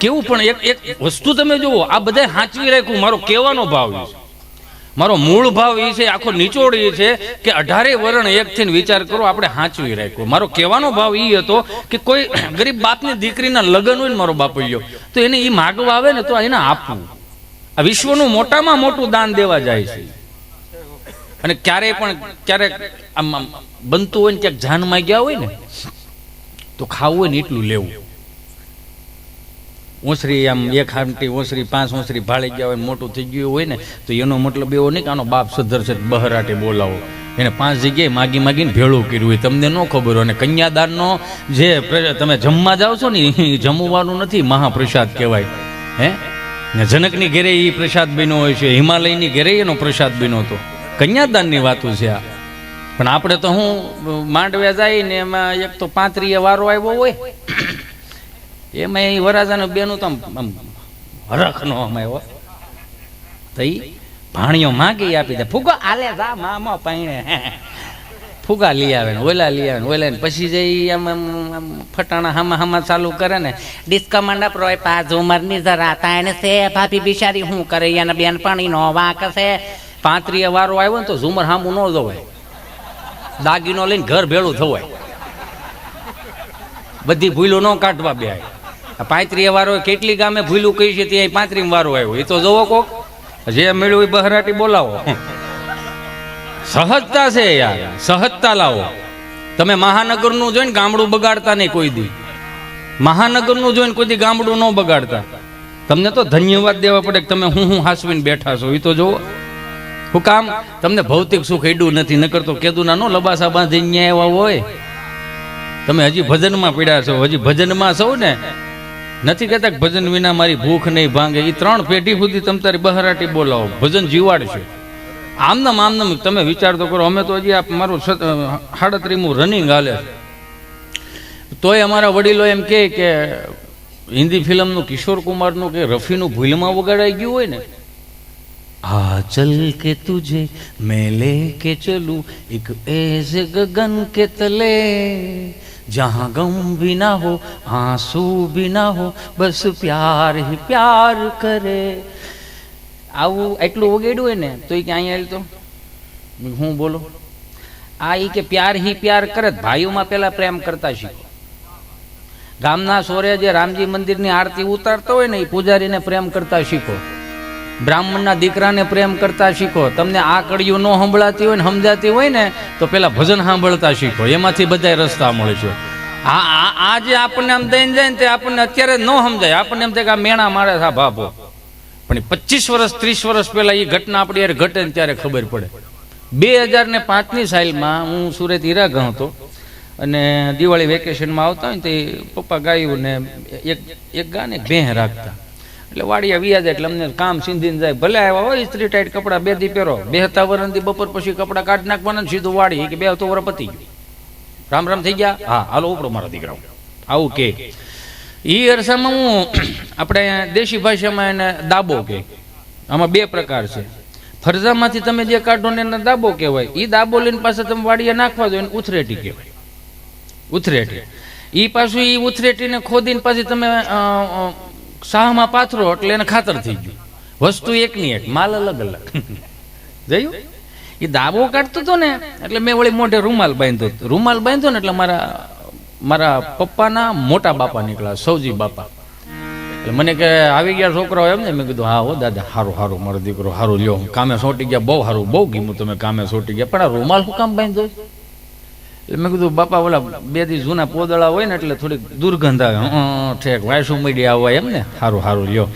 કેવું પણ એક વસ્તુ તમે જુઓ, આ બધા સાચવી રાખ્યું. મારો કહેવાનો ભાવ એ છે, મારો મૂળ ભાવ એ છે, આખો નિચોડ એ છે કે 18 વરણ એક થઈને વિચાર કરો, આપણે સાચવી રાખ્યો. મારો કહેવાનો ભાવ એ હતો કે કોઈ ગરીબ બાપની દીકરીના લગ્ન હોય ને, મારો બાપૈયો, તો એને એ માગવા આવે ને તો એને આપવું. આ વિશ્વનું મોટામાં મોટું દાન દેવા જાય છે. અને ક્યારેય પણ ક્યારેક આમ બનતું હોય ને, ક્યાંક જાનમાં ગયા હોય ને, તો ખાવું હોય ને એટલું લેવું. ઓસરી આમ 1 હાંટી ઓસરી 5 ઓસરી ભાળી ગયા હોય, મોટું થઈ ગયું હોય ને, તો એનો મતલબ એવો નહીં કે આનો બાપ સદ્ધર છે બહરાટે બોલાવો. એને 5 જગ્યાએ માગી માગીને ભેળું કર્યું હોય, તમને ન ખબર હોય. અને કન્યાદાનનો જે તમે જમવા જાઓ છો ને, એ જમવાનું નથી, મહાપ્રસાદ કહેવાય. જનકની ઘેરે એ પ્રસાદ બન્યો હોય છે, હિમાલયની ઘેરે એનો પ્રસાદ બન્યો હતો. કન્યાદાનની વાતો છે આ. પણ આપણે તો હું માંડવ્યા જાય ને, એમાં એક તો 35 વારો આવ્યો હોય, એમાં એ વરાજાનું બેનું તો આમ હરખ નો આવ્યો, તો એ ભાણીઓ માગી આપી દે, ફુગા આલે જા મામા પાણે, ફુગા લઈ આવે ને ઓલા લઈ આવે ને ઓલા. પછી જઈ આમ આમ ફટાણા હામા ચાલુ કરે ને, ડિસ્કો મંડપ રોય પા ઝુમરની જરા તાણે છે ભાભી બિચારી શું કરે, એના બેન પાણી નો વાંક છે. 35 વારો આવ્યો ને તો ઝુમર હામું ન જોવાય, દાગીનો લઈને ઘર ભેળું થવાય, બધી ભૂલો ન કાઢવા બે. 35 વારો કેટલી ગામે ભૂલું કહી છે, ત્યાં 35 વારો આવ્યો, એ તો જોવો કોક જે મળ્યું એ બહરાટી બોલાવો. સહજતા છે યાર, સહજતા લાવો. તમે મહાનગરનું જોઈને ગામડું બગાડતા નહીં કોઈ દી. મહાનગરનું જોઈને કોઈ દી ગામડું ન બગાડતા. તમને તો ધન્યવાદ દેવા પડે કે તમે હું હાસવીને બેઠા છો. એ તો જોવો હું કામ, તમને ભૌતિક સુખ એડું નથી. નકર તો કેદુના નો લબાસા બાંધીને આવ્યા હોય. તમે હજી ભજનમાં પીડ્યા છો, હજી ભજનમાં છો ને. નથી કહેતા ભજન વિના મારી ભૂખ નહીં ભાંગે. એ 3 પેઢી સુધી તમે તારી બહરાટી બોલાવો, ભજન જીવાડશે. આમનામ તમે વિચાર તો કરો. અમે તો હજી મારું 37મું રનિંગ હાલે, તોય અમારા વડીલો એમ કે હિન્દી ફિલ્મનું કિશોર કુમારનું કે રફીનું ભૂલમાં વગાડાઈ ગયું હોય ને, आ चल के तुझे मैं लेके चलूं एक ऐसे गगन के तले जहां गम भी ना हो आंसू भी ना हो बस प्यार ही प्यार करे. આવું એટલું વગેડું હોય ને તો એ કે અહીંયા તો હું બોલો આ એ કે પ્યાર હી પ્યાર કરે. ભાઈઓમાં પેલા પ્રેમ કરતા શીખો. ગામના સોરે જે રામજી મંદિરની આરતી ઉતારતો હોય ને, એ પૂજારીને પ્રેમ કરતા શીખો. બ્રાહ્મણના દીકરાને પ્રેમ કરતા શીખો. તમને આ કડીયું ન સંભળાતી હોય ને સમજાતી હોય ને, તો પેલા ભજન સાંભળતા શીખો. એમાંથી બધા રસ્તા મળે છે. આ જે આપણને આમ દઈને જાય ને, તે આપણને અત્યારે ન સમજાય. આપણને એમ થાય કે આ મેણા મારે છે ભાભો. પણ 25 વર્ષ 30 વર્ષ પહેલા એ ઘટના આપણી યાર ઘટે ને ત્યારે ખબર પડે. 2005ની સાલમાં હું સુરત હીરાગં હતો, અને દિવાળી વેકેશનમાં આવતા હોય ને, તે પપ્પા ગાયું ને એક ગાને ભેં રાખતા. એટલે વાડિયા વ્યાજ એટલે અમને કામ સીંધીને જાય. ભલે આવ્યા હોય ઇસ્ત્રી ટાઈટ કપડાં 2 દી પહેરો, 72 વરણથી બપોર પછી કપડાં કાઢી નાખવાના ને સીધું વાડી કે 2 તો વર પતી ગયું. રામ રામ થઈ ગયા, હા હાલો ઉપડો મારા દીકરાઓ, આવું કે. એ અરસામાં હું આપણે દેશી ભાષામાં એને દાબો કે. આમાં 2 પ્રકાર છે. ફરજામાંથી તમે જે કાઢો ને એને દાબો કહેવાય. એ દાબો લઈને પાસે તમે વાડીએ નાખવા દો એને ઉથરેટી કહેવાય. ઉથરેટી એ પાછું એ ઉથરેટીને ખોદીને પાછી તમે શાહમાં પાથરો એટલે એને ખાતર થઈ ગયું. વસ્તુ એકની એક, માલ અલગ અલગ. જોયું? એ દાબો કાઢતો હતો ને એટલે મેં વળી મોઢે રૂમાલ બાંધ્યો. રૂમાલ બાંધ્યો ને એટલે મારા પપ્પાના મોટા બાપા નીકળ્યા, સૌજી બાપા. એટલે મને કે આવી ગયા છોકરાઓ એમ ને. મેં કીધું હા હો દાદા, સારું સારું મારો દીકરો સારું, લ્યો કામે સોટી ગયા, બહુ સારું, બહુ ગીમું તમે કામે સોટી ગયા, પણ આ રૂમાલ શું કામ બાંધ્યો? એટલે મેં કીધું બાપા ઓલા 2 દી જૂના પોદળા હોય ને એટલે થોડીક દુર્ગંધ આવે, ઠેક વાયસું મીડિયા હોય એમ ને. સારું સારું લ્યો.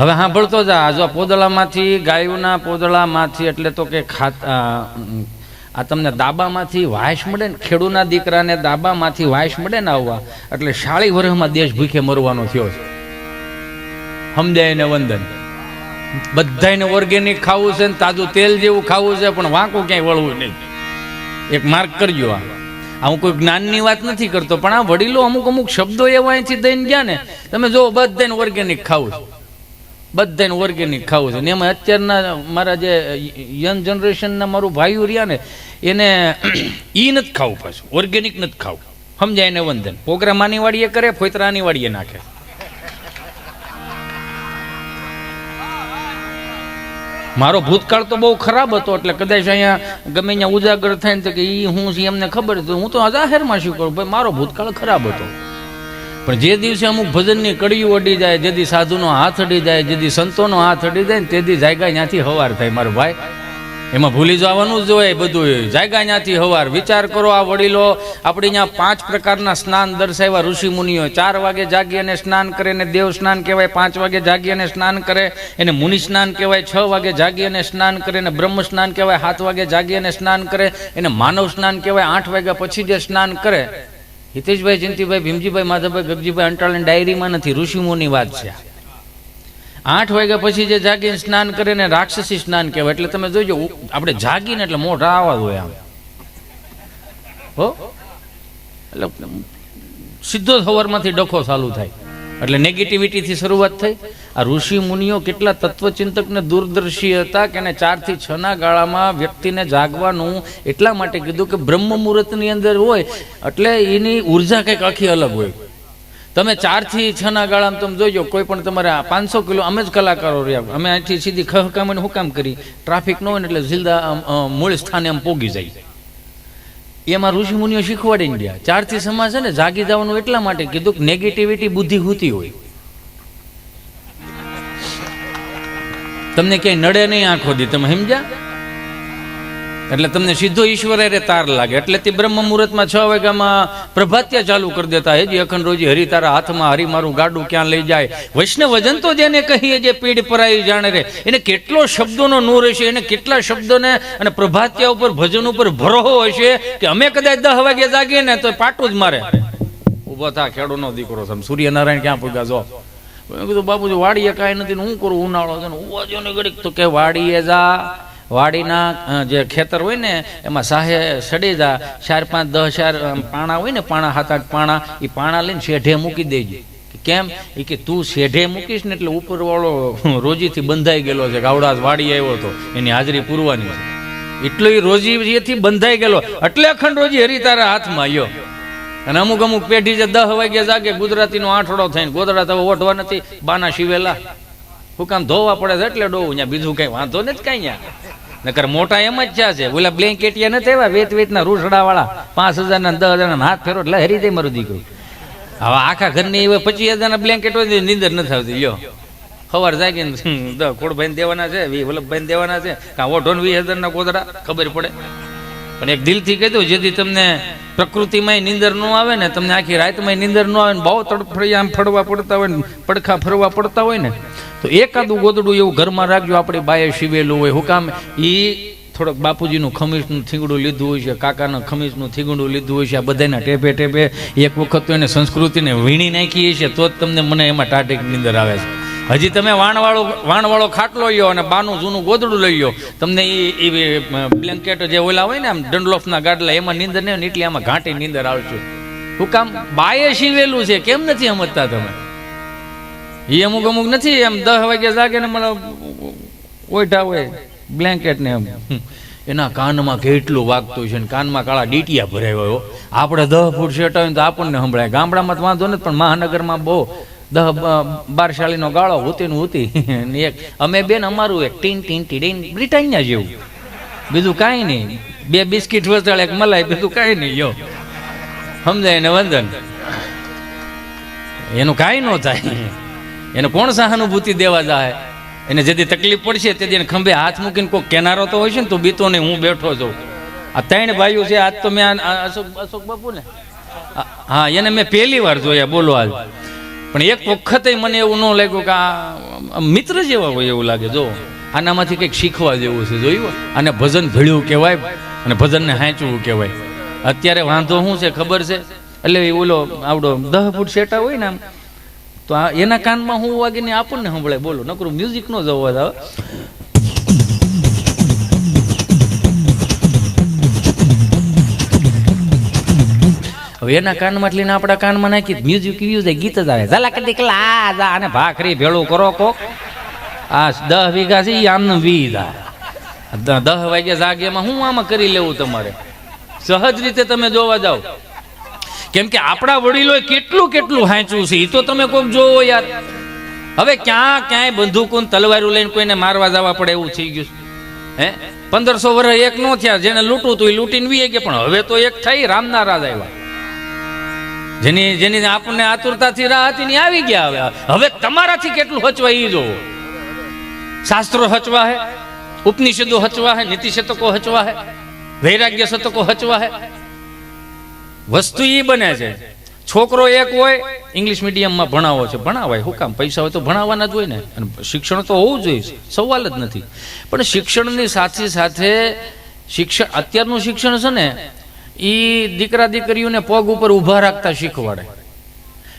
હવે સાંભળતો જા, જો આ પોદળામાંથી, ગાયોના પોદળામાંથી, એટલે તો કે આ તમને દાબામાંથી વાયસ મળે ને, ખેડૂના દીકરાને દાબામાંથી વાયસ મળે ને આવવા, એટલે 40 વર્ષમાં દેશ ભૂખે મરવાનો થયો છે. સમજાય ને વંદન. બધાને ઓર્ગેનિક ખાવું છે ને તાજું તેલ જેવું ખાવું છે, પણ વાંકું ક્યાંય વળવું નહીં. એક માર્ક કરજો. આ હું કોઈ જ્ઞાનની વાત નથી કરતો, પણ આ વડીલો અમુક શબ્દો એવા અહીંથી દઈને ગયા ને, તમે જો બધાને ઓર્ગેનિક ખાવું છે, બધાને ઓર્ગેનિક ખાવું છે. ને એમાં અત્યારના મારા જે યંગ જનરેશનના મારું ભાઈઓ રહ્યા ને, એને ઈ નથી ખાવું, પાછું ઓર્ગેનિક નથી ખાવું. સમજાય ને વંદન. પોગરા માની વાડીએ કરે, ફોતરાની વાડીએ નાખે. મારો ભૂતકાળ તો બહુ ખરાબ હતો, એટલે કદાચ અહીંયા ગમે ત્યાં ઉજાગર થાય ને તો કે એ હું છે એમને ખબર હતી. હું તો જાહેરમાં શું કરું, ભાઈ મારો ભૂતકાળ ખરાબ હતો. પણ જે દિવસે અમુક ભજનની કડીઓ અડી જાય, જેથી સાધુનો હાથ અડી જાય, જેથી સંતોનો હાથ અડી જાય ને તેથી જાયગા ત્યાંથી હવાર થાય. મારો ભાઈ એમાં ભૂલી જવાનું જ હોય બધું. જાયગા ત્યાંથી હવાર. વિચાર કરો, આ વડીલો આપણે ત્યાં 5 પ્રકારના સ્નાન દર્શાવ્યા ઋષિ મુનિઓ. 4 વાગે જાગી અને સ્નાન કરે એને દેવ સ્નાન કહેવાય, 5 વાગે જાગી અને સ્નાન કરે એને મુનિ સ્નાન કહેવાય, 6 વાગે જાગી અને સ્નાન કરે એને બ્રહ્મ સ્નાન કહેવાય, 7 વાગે જાગી અને સ્નાન કરે એને માનવ સ્નાન કહેવાય, 8 વાગ્યા પછી જે સ્નાન કરે. હિતેશભાઈ, જયંતિભાઈ, ભીમજીભાઈ, માધવભાઈ, ગગજીભાઈ અંટાળાની ડાયરીમાં નથી, ઋષિમુની વાત છે. 8 વાગ્યા પછી જે જાગીને સ્નાન કરે ને રાક્ષસી સ્નાન કહેવાય. એટલે તમે જોજો, આપણે જાગીને એટલે મોઢા આવા હોય આમ, હો, એટલે સીધો સવારમાંથી ડખો ચાલુ થાય. એટલે નેગેટિવિટીથી શરૂઆત થઈ. આ ઋષિ મુનિઓ કેટલા તત્વચિંતક ને દૂરદર્શી હતા કે 4 થી 6 ના ગાળામાં વ્યક્તિને જાગવાનું એટલા માટે કીધું કે બ્રહ્મ મુહૂર્તની અંદર હોય એટલે એની ઉર્જા કંઈક આખી અલગ હોય. તમે 4 થી 6 ના ગાળામાં તમે જોજો, કોઈ પણ તમારે 500 કિલો, અમે જ કલાકારો રહ્યા, અમે અહીંથી સીધી ખહકામીને હું કામ કરી, ટ્રાફિક ન હોય ને એટલે સીધા મૂળ સ્થાને આમ પોગી જાય. એમાં ઋષિ મુનિઓ શીખવાડીને ગયા. 4 થી 6 છે ને જાગી જવાનું એટલા માટે કીધું કે નેગેટિવિટી બુદ્ધિ હોતી હોય, તમને ક્યાંય નડે નહીં આંખો દી, તમે સમજ્યા? એટલે તમને સીધો ઈશ્વર રે તાર લાગે. એટલે તે બ્રહ્મ મુહૂર્તમાં 6 વાગ્યામાં પ્રભાત્યા ચાલુ કરી દેતા. હેજી અખંડ રોજી હરી તારા હાથમાં, હરી મારું ગાડું ક્યાં લઈ જાય. વૈષ્ણવ વજન તો જેને કહીએ, જે પીડ પરાઈ જાણે રે, એને કેટલો શબ્દોનો નૂર હશે, એને કેટલા શબ્દોને અને પ્રભાત્યા ઉપર, ભજન ઉપર ભરોહો હશે કે અમે કદાચ 10 વાગે જાગીએ ને તો પાટું જ મારે. ઉભો થા, ખેડૂનો દીકરો છે, સૂર્યનારાયણ ક્યાં પૂગ્યા જો. મેં કીધું બાપુજી વાડીએ કાંઈ નથી, હું કરું, ઉનાળો છે ને ઉવા જો ને ઘડીક. તો કે વાડીએ જા, વાડીના જે ખેતર હોય ને એમાં સાહે સડી જા, 4, 5, 10 પાણા હોય ને, પાણા 7, 8 પાણા, એ પાણા લઈને શેઢે મૂકી દેજે. કેમ? એ કે તું શેઢે મૂકીશ ને એટલે ઉપર વાળો રોજીથી બંધાઈ ગયેલો છે, ગાવડા વાડી આવ્યો હતો એની હાજરી પૂરવાની છે, એટલો એ રોજીથી બંધાઈ ગયેલો, એટલે અખંડ રોજી હરી તારા હાથમાં આવ્યો. અને અમુક પેઢી જે 10 વાગે જાગે, ગુજરાતીનો આઠડો થઈને ગોદડા તો ઓઢવા નથી, બાના શિવેલા હું કામ ધોવા પડે છે એટલે ડોવું. ત્યાં બીજું કઈ વાંધો નથી કઈ. ત્યાં નકર મોટા એમ જ છે. ઓલા બ્લેન્કેટિયા નથી આવ્યા વેતના રૂસડા વાળા, 5000 ના 10,000 ના હાથ ફેરો એટલે હરી જાય મારું દીકરું. હવે આખા ઘરની 25,000 ના બ્લેન્કેટ હોય, નીંદર નથી આવતી. લ્યો સવાર જાગીને ખોડભાઈ દેવાના છે, વલ્લભભાઈ દેવાના છે, કાં ઓઢો 20,000 ના ગોદડા, ખબર પડે. પણ એક દિલથી કહી દઉં, જેથી તમને પ્રકૃતિમાં નીંદર ન આવે ને, તમને આખી રાતમાં નીંદર ન આવે ને, બહુ તડફડી આમ ફરવા પડતા હોય ને, પડખા ફરવા પડતા હોય ને, તો એકાદું ગોદડું એવું ઘરમાં રાખજો. આપણી બાએ શીવેલું હોય. હું કામ? એ થોડોક બાપુજીનું ખમીસનું થીગડું લીધું હોય છે, કાકાના ખમીસનું થીગડું લીધું હોય છે, આ બધાના ટેપે ટેપે એક વખત તો એને સંસ્કૃતિને વીણી નાખી છે, તો જ તમને મને એમાં ટાઢી નીંદર આવે છે. હજી તમે વાણવાળો ખાટલો લ્યો અને બાનું જૂનું ગોદડું લઈ લો, તમને એ બ્લેન્કેટ જે ઓલા હોય ને આમ ડંડલોફના ગાડલા, એમાં નીંદર નહીં એટલે આમાં ઘાંટી નીંદર આવશે. હું કામ બાએ સીવેલું છે, કેમ નથી સમજતા તમે? એ અમુક નથી એમ 10 વાગે જાગે ને મને ઓઢા હોય બ્લેન્કેટ ને એમ, એના કાનમાં કેટલું વાગતું છે ને કાનમાં કાળા ડીટિયા ભરાય હોય. આપણે 10 ફૂટ સેટા હોય તો આપણને સંભળાય. ગામડામાં તો વાંધો નથી, પણ મહાનગરમાં બહુ 10-12 શાળીનો ગાળો હુતી એક અમે બેન અમારું એક ટીન ટીન ટીન બ્રિટાનિયા જેવું, બીજું કાંઈ નહીં. 2 બિસ્કીટ વચાળે, એક મલાઈ, બીજું કાંઈ નહીં. યો સમજાય ને વંદન, એનું કાંઈ ન થાય. એને કોણ સહાનુભૂતિ દેવા જાય? એને જેથી તકલીફ પડશે તેથી ખંભે હાથ મૂકીને કોઈ કેનારો તો હોય છે ને, તો બીતો ને હું બેઠો છું. આ 3 ભાઈઓ છે. આજ તો મેં અશોક બાપુ ને, હા, એને મેં પહેલી વાર જોયા, બોલો આજ. પણ એક વખત મને એવું ન લાગ્યું કે આ મિત્ર જેવા હોય એવું લાગે. જો આનામાંથી કંઈક શીખવા જેવું છે. જોયું, આને ભજન ભળ્યું કહેવાય અને ભજનને હાંચવું કહેવાય. અત્યારે વાંધો શું છે ખબર છે? એટલે ઓલો આવડો 10 ફૂટ સેટા હોય ને આમ, તો એના કાનમાં હું વાગીને આપણને સંભળાય. બોલો, નકરું મ્યુઝિક નો જવા આવે. હવે એના કાનમાં લઈને આપણા કાનમાં નાખી મ્યુઝિક ગીત જ આવે. ઝાલા કદી કલા જા અને ભાખરી ભેળું કરો કોક. આ 10 વીઘા છે એ આમને 20 10 વાગે જાગ્યામાં હું આમાં કરી લેવું તમારે? સહજ રીતે તમે જોવા જાઓ. કેમ કે આપણા વડીલોએ કેટલું કેટલું હાંચવું છે, એ તો તમે કોઈક જોવો યાર. હવે ક્યાંય બંદૂકો તલવારું લઈને કોઈને મારવા જવા પડે એવું થઈ ગયું. હે 1500 વર્ષ એક નો થયા. જેને લૂંટવું હતું એ લૂંટીને વી ગયા, પણ હવે તો એક થઈ. રામના રાજ આવ્યા. જેની આપણને આતુરતાથી રાહ હતી ને આવી ગયા. હવે તમારાથી કેટલું હચવા એ જોવો. શાસ્ત્રો હચવા હે, ઉપનિષદો હચવા હે, નીતિ શતકો હચવા હે, વૈરાગ્ય શતકો હચવા હે. વસ્તુ એ બને છે. છોકરો એક હોય, ઇંગ્લિશ મીડિયમમાં ભણાવો છે, ભણાવાય. શું કામ? પૈસા હોય તો ભણાવવાના જ હોય ને. અને શિક્ષણ તો હોવું જોઈએ, સવાલ જ નથી. પણ શિક્ષણની સાથે સાથે શિક્ષણ, અત્યારનું શિક્ષણ છે ને, એ દીકરા દીકરીઓને પગ ઉપર ઊભા રાખતા શીખવાડે.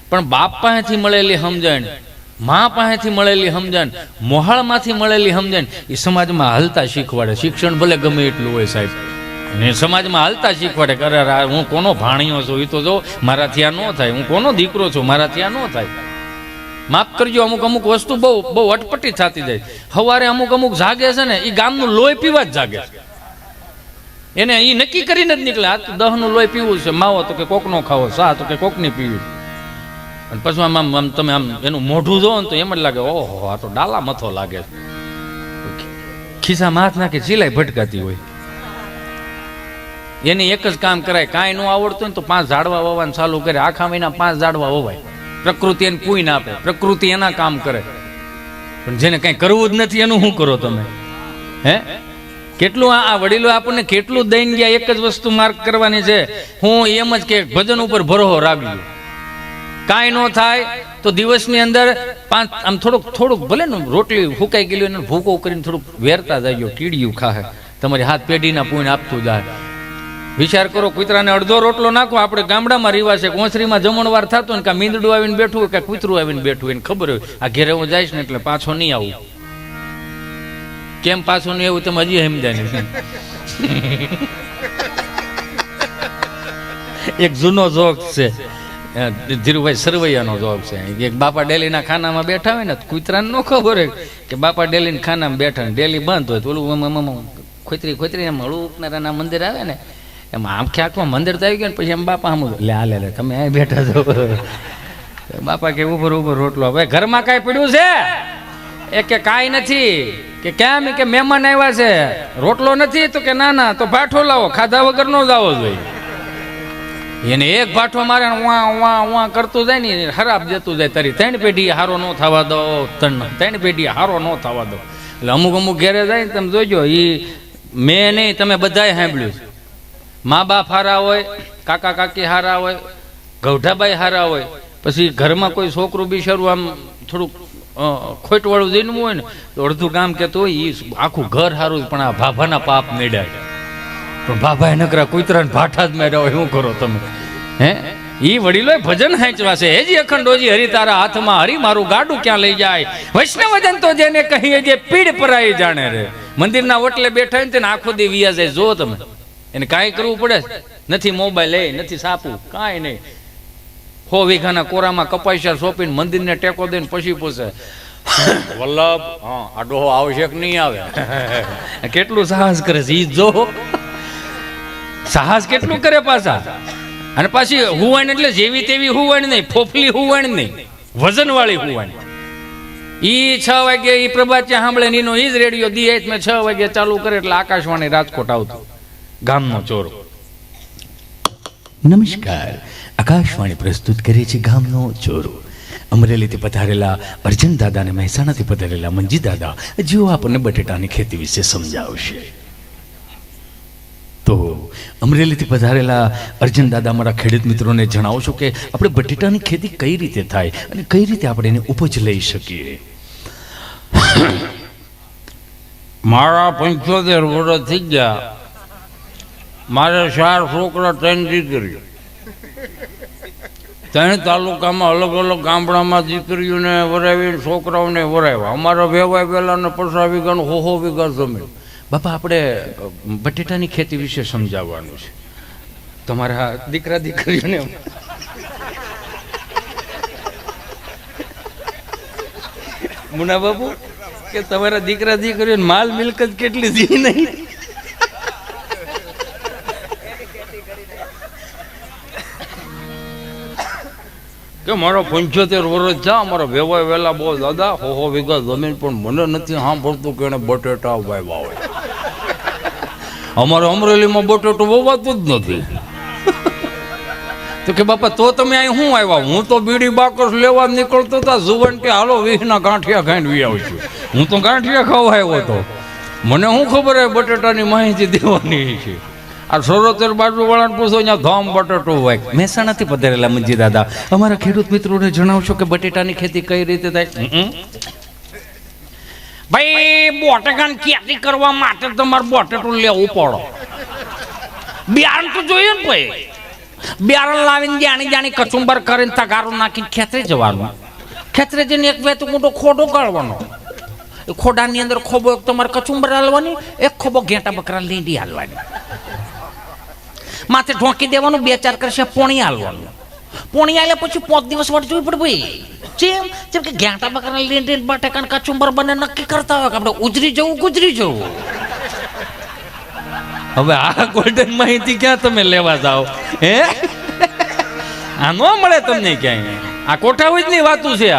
પણ બાપ પાસેથી મળેલી સમજણ, મા પાસેથી મળેલી સમજણ, મોહાળમાંથી મળેલી સમજણ એ સમાજમાં હાલતા શીખવાડે. શિક્ષણ ભલે ગમે એટલું હોય સાહેબ, અને સમાજમાં હાલતા શીખવાડે કે અરે હું કોનો ભાણિયો છું, એ તો જો મારાથી આ ન થાય. હું કોનો દીકરો છું, મારાથી આ ન થાય. માફ કરજો, અમુક વસ્તુ બહુ અટપટી થતી જાય. સવારે અમુક જાગે છે ને, એ ગામનું લોહી પીવા જ જાગે. એને એ નક્કી કરીને જ નીકળે, આ તો 10નું લોહી પીવું છે. માવો તો કે કોકનો ખાવો, સા તો કે કોકની પીવી. અને પછી આમ તમે આમ એનું મોઢું જોવો ને તો એમ જ લાગે, ઓહો આ તો ડાલા મથો લાગે. ખિસ્સામાં હાથ નાખે સિલાઈ ભટકાતી હોય. એની એક જ કામ કરાય, કાંઈ ન આવડતું હોય તો 5 ઝાડવા વાવવાનું ચાલુ કરે. આખા મહિના 5 ઝાડવા વવાય. પ્રકૃતિ એને પૂઈ ના આપે, પ્રકૃતિ એના કામ કરે. પણ જેને કઈ કરવું જ નથી એનું શું કરો તમે? હે કેટલું આ વડીલો આપણને કેટલું દઈને ગયા. એક જ વસ્તુ માર્ક કરવાની છે. હું એમ જ કે ભજન ઉપર ભરોસો રાખજો. કાંઈ ન થાય તો દિવસની અંદર 5 આમ થોડુંક ભલે ને રોટલી ફૂંકાઈ ગયેલી એને ભૂકો કરીને થોડુંક વેરતા જાય. કીડિયું ખાહે, તમારી હાથ પેઢીના પૂઈને આપતું જાય. વિચાર કરો, કૂતરાને અડધો રોટલો નાખો. આપણે ગામડામાં રિવાજ છે, કોંસરીમાં જમણવાર થતો ને, કાં મીંદડું આવીને બેઠું હોય, કાં કૂતરું આવીને બેઠું હોય. એને ખબર હોય આ ઘેરે હું જઈશ ને એટલે પાછો નહીં આવું. કેમ પાછું નહીં આવું તમે હજી સમજાય નહીં. એક જૂનો જોક છે, ધીરુભાઈ સરવૈયાનો જોક છે. એક બાપા ડેલીના ખાનામાં બેઠા હોય ને, કૂતરાને ન ખબર હોય કે બાપા ડેલીના ખાનામાં બેઠા ને ડેલી બંધ હોય તો ઓલું ખોતરી એમ હળું ઉપનારાના મંદિર આવે ને, એમાં આંખે આંખમાં મંદિર તો આવી ગયો ને પછી એમ બાપા આમ લે તમે અહીં બેઠા છો. બાપા કે ઉપર રોટલો. હવે ઘરમાં કાંઈ પડ્યું છે? એ કે કાંઈ નથી. કે કેમ? કે મહેમાન આવ્યા છે, રોટલો નથી. તો કે ના તો ભાઠો લાવો, ખાધા વગર નો જ આવો જોઈએ. એને એક ભાઠો મારે વાં કરતું જાય ને, ખરાબ જતું જાય. તારી 3 પેઢી હારો ન થવા દો, 3 પેઢી હારો ન થવા દો. એટલે અમુક ઘેરે જાય ને તમે જોજો, એ મેં નહીં તમે બધાએ સાંભળ્યું છે. મા બાપ હારા હોય, કાકા કાકી હારા હોય, ગૌઢાબાઈ હારા હોય, પછી ઘરમાં કોઈ છોકરું બિચારું આમ થોડુંક ખોટવાળું જન્મવું હોય ને તો અડધું કામ કહેતું હોય એ આખું ઘર સારું. પણ આ ભાભાના પાપ મેળ્યા. પણ ભાભાએ નકરા કૂતરાને ભાઠા જ મેળ્યા હોય. શું કરો તમે? હે ઈ વડીલોએ ભજન હાંચવા છે, હેજી અખંડોજી હરી તારા હાથમાં, હરી મારું ગાડું ક્યાં લઈ જાય, વૈષ્ણવજન તો જેને કહીએ જે પીડ પરાઈ જાણે રે. મંદિરના ઓટલે બેઠા ને તેને આખો દી વિયા જાય. જો તમે એને કાંઈ કરવું પડે, નથી મોબાઈલ નથી સાપું, કાંઈ નહીં. 100 વીઘાના કોરામાં કપાસિયા સોંપીને મંદિરને ટેકો દઈને પછી પૂછે, વલ્લભ હા આ ડોહો આવશે કે નહીં આવે. કેટલું સાહસ કરે છે ઈ જો, સાહસ કેટલું કરે પાછા. અને પાછી હુવાણ એટલે જેવી તેવી હુવાણ નહીં, ફોફલી હુવાણ નહીં, વજન વાળી હુવાણ. ઈ 6 વાગે ઈ પ્રભાતિયા સાંભળે નીનો ઈ જ રેડિયો દી મેં 6 વાગે ચાલુ કરે એટલે આકાશવાણી રાજકોટ આવતું. ગામનો ચોરો. નમસ્કાર, આકાશવાણી પ્રસ્તુત કરે છે ગામનો ચોરો. અમરેલીથી પધારેલા અર્જન દાદા અને મહેસાણાથી પધારેલા મંજી દાદા જેઓ આપણને બટેટાની ખેતી વિશે સમજાવશે. તો અમરેલીથી પધારેલા અર્જન દાદા મારા ખેડૂત મિત્રોને જણાવશો કે આપણે બટેટાની ખેતી કઈ રીતે થાય અને કઈ રીતે આપણે એની ઉપજ લઈ શકીએ. મારા 75 વર્ષ થઈ ગયા. મારે 4 છોકરા 3 દીકરીઓ. 3 તાલુકામાં અલગ અલગ ગામડામાં દીકરીઓને વરાવી, છોકરાઓને વરાવ્યા. અમારા વેવાય વેલાને 50 વીઘાનું 100 વીઘા જમીન. બાપા આપણે બટેટાની ખેતી વિશે સમજાવવાનું છે. તમારા દીકરા દીકરીઓને મુના બાપુ કે તમારા દીકરા દીકરીઓને માલ મિલકત કેટલી દી નહીં. કે મારા 75 વર્ષ થયા. અમારા વેવાય વેલા બહુ દાદા 100 વીઘા જમીન, પણ મને નથી સાંભળતું કે એને બટેટા વાવ્યા હોય. અમારે અમરેલીમાં બટેટું વવાતું જ નથી. તો કે બાપા તો તમે અહીં શું આવ્યા? હું તો બીડી બાકસ લેવા નીકળતો હતા. જુવાન કે હાલો 20ના ગાંઠિયા ખાઈને વી આવશું. હું તો ગાંઠિયા ખાવા આવ્યો હતો. મને શું ખબર હે બટેટાની માહિતી દેવાની છે. આ સરોતર બાજુ વાળાને પૂછો, અહીંયા ધામ બટેટું હોય. મહેસાણાથી પધારેલા મંજી દાદા અમારા ખેડૂત મિત્રોને જણાવશો કે બટેટાની ખેતી કઈ રીતે થાય. ભાઈ બટેકાની ખેતી કરવા માટે તમારે બટેટું લેવું પડે. બિયારણ તો જોઈએ ને ભાઈ. બિયારણ લાવીને જાણી જાણી કચુંબર કરીને તગારું નાખીને ખેતરે જવાનું. ખેતરે જઈને એક વેતું મોટો ખોડો કાઢવાનો. એ ખોડાની અંદર ખોબો એક તમારે કચુંબર હાલવાની, એક ખોબો ઘેટા બકરા લીંડી હાલવાની. માથે ઢોંકી દેવાનું, 2-4 કરશે પોણી હાલવાનું. પોણી હાલ્યા પછી 5 દિવસ વાટ જોવી પડે ભાઈ. જેમ કે ઘેટા બકરા લીંડી બટેકા કચુંબર બને નક્કી કરતા હોય કે આપણે ઉજરી જવું ગુજરી જવું. હવે આ ગોલ્ડન માહિતી ક્યાં તમે લેવા જાઓ? હે આ ન મળે તમને ક્યાંય. આ કોઠાવીજની વાતું છે.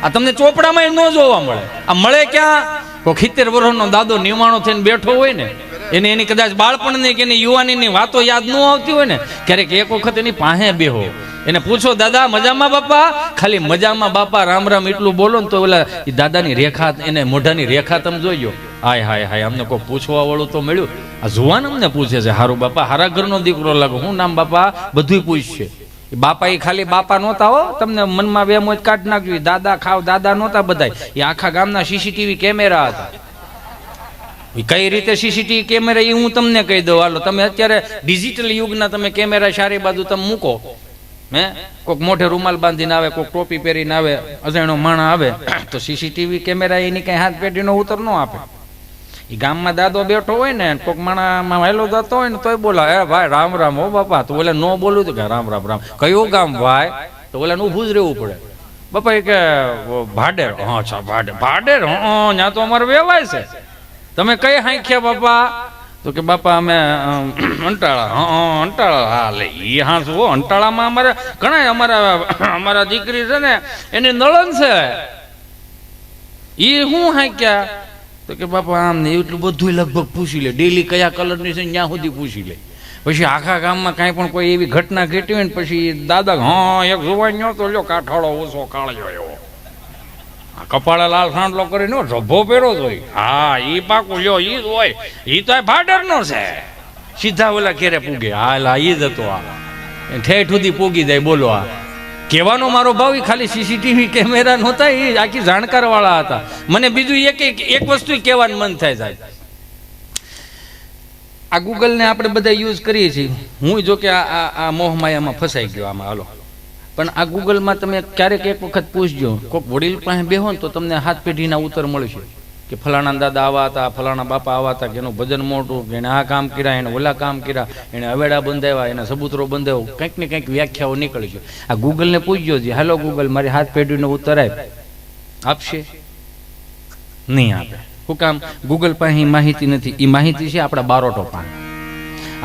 આ તમને ચોપડામાં ન જોવા મળે. આ મળે ક્યાં? કોઈ 70 વર્ષનો દાદો નિમાણો થઈને બેઠો હોય ને, એને એની કદાચ બાળપણની કે એની યુવાનીની વાતો યાદ ન આવતી હોય ને, ક્યારેક એક વખત એની પાસે બેહો, એને પૂછો દાદા મજામાં બાપા? ખાલી મજામાં બાપા રામ રામ એટલું બોલો ને તો ઓલા દાદાની રેખા, એને મોઢાની રેખા તમે જોઈજો. હાય હાય હાય, અમને કોઈ પૂછવા વાળું તો મળ્યું. આ જુવાન અમને પૂછે છે, હારું બાપા હારા ઘરનો દીકરો લાગો, શું નામ બાપા? બધું પૂછશે. બાપા એ ખાલી બાપા નહોતા હો, તમને મનમાં વેમ જ કાઢ નાખ્યું. દાદા ખાવ દાદા નહોતા બધા, એ આખા ગામના સીસીટીવી કેમેરા હતા. કઈ રીતે સીસીટીવી કેમેરા એ હું તમને કહી દઉં. હાલો તમે અત્યારે ડિજિટલ યુગના તમે કેમેરા સારી બાજુ તમે મૂકો. કોઈક મોઢે રૂમાલ બાંધીને આવે, કોઈક ટોપી પહેરીને આવે, અજાણ્યો માણા આવે તો સીસીટીવી કેમેરા એની કઈ હાથ પેઢીનો ઉત્તર ન આપે. એ ગામમાં દાદો બેઠો હોય ને, કોઈક માણામાં વહેલો જતો હોય ને તોય બોલા, હે ભાઈ રામ રામ હો બાપા. તો ઓલે ન બોલું તો કે રામ રામ રામ. કયું ગામ ભાઈ? તો ઓલાને ઊભું જ રહેવું પડે. બાપા એ કે ભાડેર. હા અચ્છા ભાડેર. ભાડેર હા ત્યાં તો અમારે વેવાય છે. તમે કઈ હાંખ્યા બાપા? તો કે બાપા અમે અંટાળા. હા અંટાળા. હા લે એ હા શું અંટાળામાં અમારે ઘણા અમારા દીકરી છે ને એની નળન છે. એ શું હાંક્યા? તો કે બાપા આમ ને એટલું બધું લગભગ પૂછી લે. ડેલી કયા કલરની છે ત્યાં સુધી પૂછી લે. પછી આખા ગામમાં કાંઈ પણ કોઈ એવી ઘટના ઘટી હોય ને પછી દાદા હા એક જોવાઈ તો લ્યો કાઠાળો ઓછો કાળ્યો એવો, કપાળે લાલ સાંડલો કરીને રભો પહેરો જ હોય. હા ઈ પાકું લ્યો ઈ જ હોય. ઈ તો ભાડર નો છે. સીધા ઓલા ઘેરે પૂગે. હા ઈ જ હતો. આ ઠેઠ સુધી પૂગી જાય. બોલો આ કહેવાનો મારો ભાવ એ ખાલી સીસીટીવી કેમેરા નહોતા, એ આખી જાણકાર વાળા હતા. મને બીજું એક વસ્તુ કહેવાનું મન થાય સાહેબ. આ ગૂગલને આપણે બધા યુઝ કરીએ છીએ. હું જો કે આ મોહમાયામાં ફસાઈ ગયો આમાં. હાલો, પણ આ ગૂગલમાં તમે ક્યારેક એક વખત પૂછજો, કોઈક વડીલ પાસે બેહો ને તો તમને હાથ પેઢીના ઉત્તર મળશે કે ફલાણા દાદા આવા હતા, ફલાણા બાપા આવા હતા, કે એનું ભજન મોટું, કે એને આ કામ કર્યા, એને ઓલા કામ કર્યા, એને અવેડા બંધાવ્યા, એને સબૂતરો બંધાવ્યો, કંઈક ને કંઈક વ્યાખ્યાઓ નીકળશે. આ ગૂગલને પૂછજો છે, હાલો ગૂગલ મારી હાથ પેઢીનો ઉત્તર આપશે? નહીં આપે. શું કામ? ગૂગલ પાસે માહિતી નથી. એ માહિતી છે આપણા બારોટો પાસે.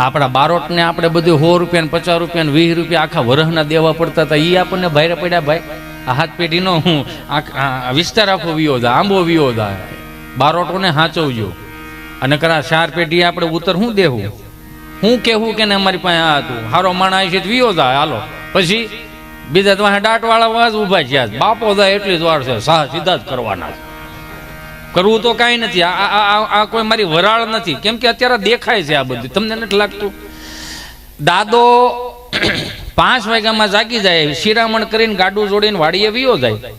આપણા બારોટને આપણે બધું 100 રૂપિયા, 50 રૂપિયા, 20 રૂપિયા આખા વરહના દેવા પડતા હતા. એ આપણને ભારે પડ્યા ભાઈ. આ હાથ પેઢીનો હું વિસ્તાર આખો વિયો દા, આંબો વિયો દા. બારોટોને હાચવજો. અને કરા 4 પેઢી આપણે ઉત્તર શું દેવું, હું કેવું કે ને અમારી પાસે આ હતું, હારો માણા છે વિયો દા. હાલો, પછી બીજા તમારે દાંતવાળા વાજ ઉભા છે. બાપો દા એટલી જ વાર છે, સાહ સીધા જ કરવાના છે. કરવું તો કાંઈ નથી. આ કોઈ મારી વરાળ નથી. કેમ કે અત્યારે દેખાય છે આ બધું. તમને નથી લાગતું? દાદો 5 વાગ્યામાં જાગી જાય, શિરામણ કરીને ગાડું જોડીને વાડીએ વિયો જાય,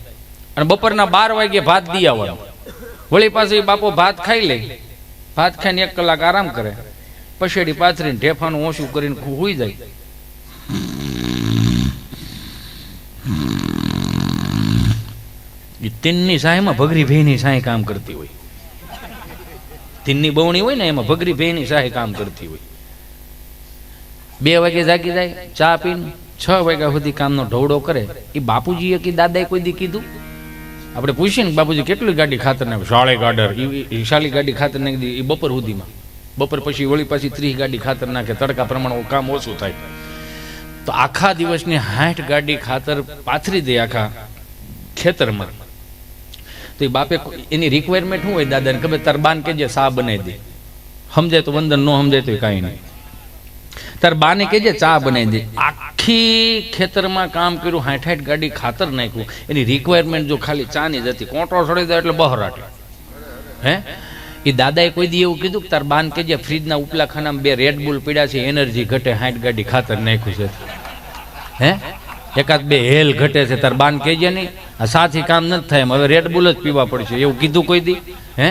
અને બપોરના 12 વાગે ભાત દી આવવાનું. વળી પાછી બાપો ભાત ખાઈ લે. ભાત ખાઈને 1 કલાક આરામ કરે, પછેડી પાથરીને ઢેફાનું ઓછું કરીને હુઈ જાય. તીનની સાહેમાં ભગરી ભેની સાહે કામ કરતી હોય. તીનની બવણી હોય ને એમાં ભગરી ભેની સાહે કામ કરતી હોય. 2 વાગે જાગી જાય, ચા પીને 6 વાગ્યા સુધી કામનો ઢવડો કરે. એ બાપુજીએ કે દાદાએ કોઈ દી કીધું? આપણે પૂછીએ ને બાપુજી કેટલી ગાડી ખાતર નાખે? 60 ગાડર. એ 40 ગાડી ખાતર નાખી દી એ બપોર સુધીમાં. બપોર પછી વળી પાછી 30 ગાડી ખાતર નાખે. તડકા પ્રમાણે કામ ઓછું થાય. તો આખા દિવસની 60 ગાડી ખાતર પાથરી દે આખા ખેતરમાં. તો એ બાપે એની રિક્વાયરમેન્ટ શું હોય દાદાને ખબર? તાર બાન કેજે ચા બનાવી દે. સમજાય તો વંદન, ન સમજાય તો કાંઈ નહીં. તાર બાને કેજે ચા બનાવી દે. આખી ખેતરમાં કામ કર્યું, 60 ગાડી ખાતર નાખ્યું. એની રિક્વાયરમેન્ટ જો ખાલી ચાની જ હતી. કોંટો સડી જાય એટલે બહરાટ. હે એ દાદાએ કોઈ દી એવું કીધું કે તાર બાન કેજે ફ્રીજના ઉપલા ખાનામાં 2 રેડ બુલ પીડ્યા છે, એનર્જી ઘટે, 60 ગાડી ખાતર નાખ્યું છે. હે એકાદ 2 હેલ ઘટે છે, તાર બાન કેજે નહીં. આ સાથી કામ નથી થાય, હવે રેડ બુલ જ પીવા પડશે. એવું કીધું કોઈ દી? હે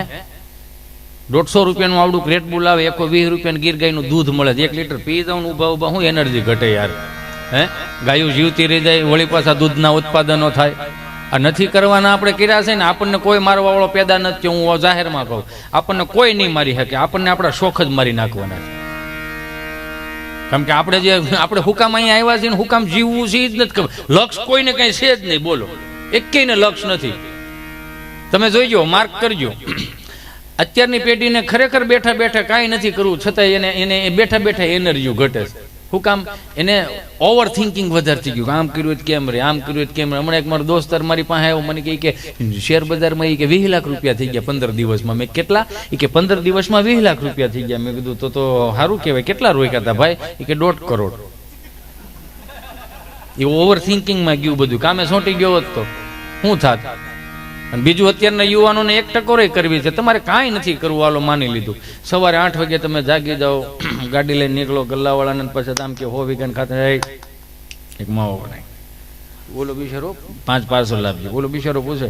150 રૂપિયાનું આવડું રેડ બુલ આવે, 120 રૂપિયાનું ગીર ગાયનું દૂધ મળે, 1 લીટર પી જાઉં ઉભા ઉભા હું એનર્જી ઘટે યાર. હે ગાયું જીવતી રહી જાય, વળી પાછા દૂધના ઉત્પાદનો થાય. આ નથી કરવાના આપણે કર્યા છે ને. આપણને કોઈ મારવા વાળો પેદા નથી. હું જાહેરમાં કહું, આપણને કોઈ નહીં મારી શકે. આપણને આપણા શોખ જ મારી નાખવાના છે. કેમ કે આપણે હુકામ અહીંયા આવ્યા છીએ ને હુકામ જીવવું છે જ નથી ખબર. લક્ષ કોઈને કઈ છે જ નહીં. બોલો, એકેયને લક્ષ નથી. તમે જોઈજો, માર્ક કરજો. અત્યારની પેઢીને ખરેખર બેઠા બેઠા કાંઈ નથી કરવું, છતાં એને બેઠા બેઠા એનર્જી ઘટે છે. શું કામ? એને ઓવર થિંકિંગ વધારે થઈ ગયું. આમ કર્યું કેમ રે, આમ કર્યું કેમ રે. હમણાં એક મારો દોસ્તાર મારી પાસે આવ્યો, મને કહે કે શેર બજારમાં કે 20 લાખ રૂપિયા થઈ ગયા 15 દિવસમાં. મેં કેટલા? એ કે 15 દિવસમાં 20 લાખ રૂપિયા થઈ ગયા. મેં કીધું તો સારું કહેવાય. કેટલા રોક્યા હતા ભાઈ? એ કે 1.5 કરોડ. એ ઓવર થિંકિંગમાં ગયું બધું. કામે સોંટી ગયો હોત તો શું થાત? અને બીજું અત્યારના યુવાનોને 1% કરવી છે. તમારે કાંઈ નથી કરવું. હાલો માની લીધું, સવારે 8 વાગે તમે જાગી જાઓ, ગાડી લઈને નીકળો, ગલ્લાવાળાને પછી આમ કે 100 વીઘા ખાતર એક માવો બનાવી. બોલો બિચારો 5 પાર્સલ લાવજો. બોલો બિચારો પૂછે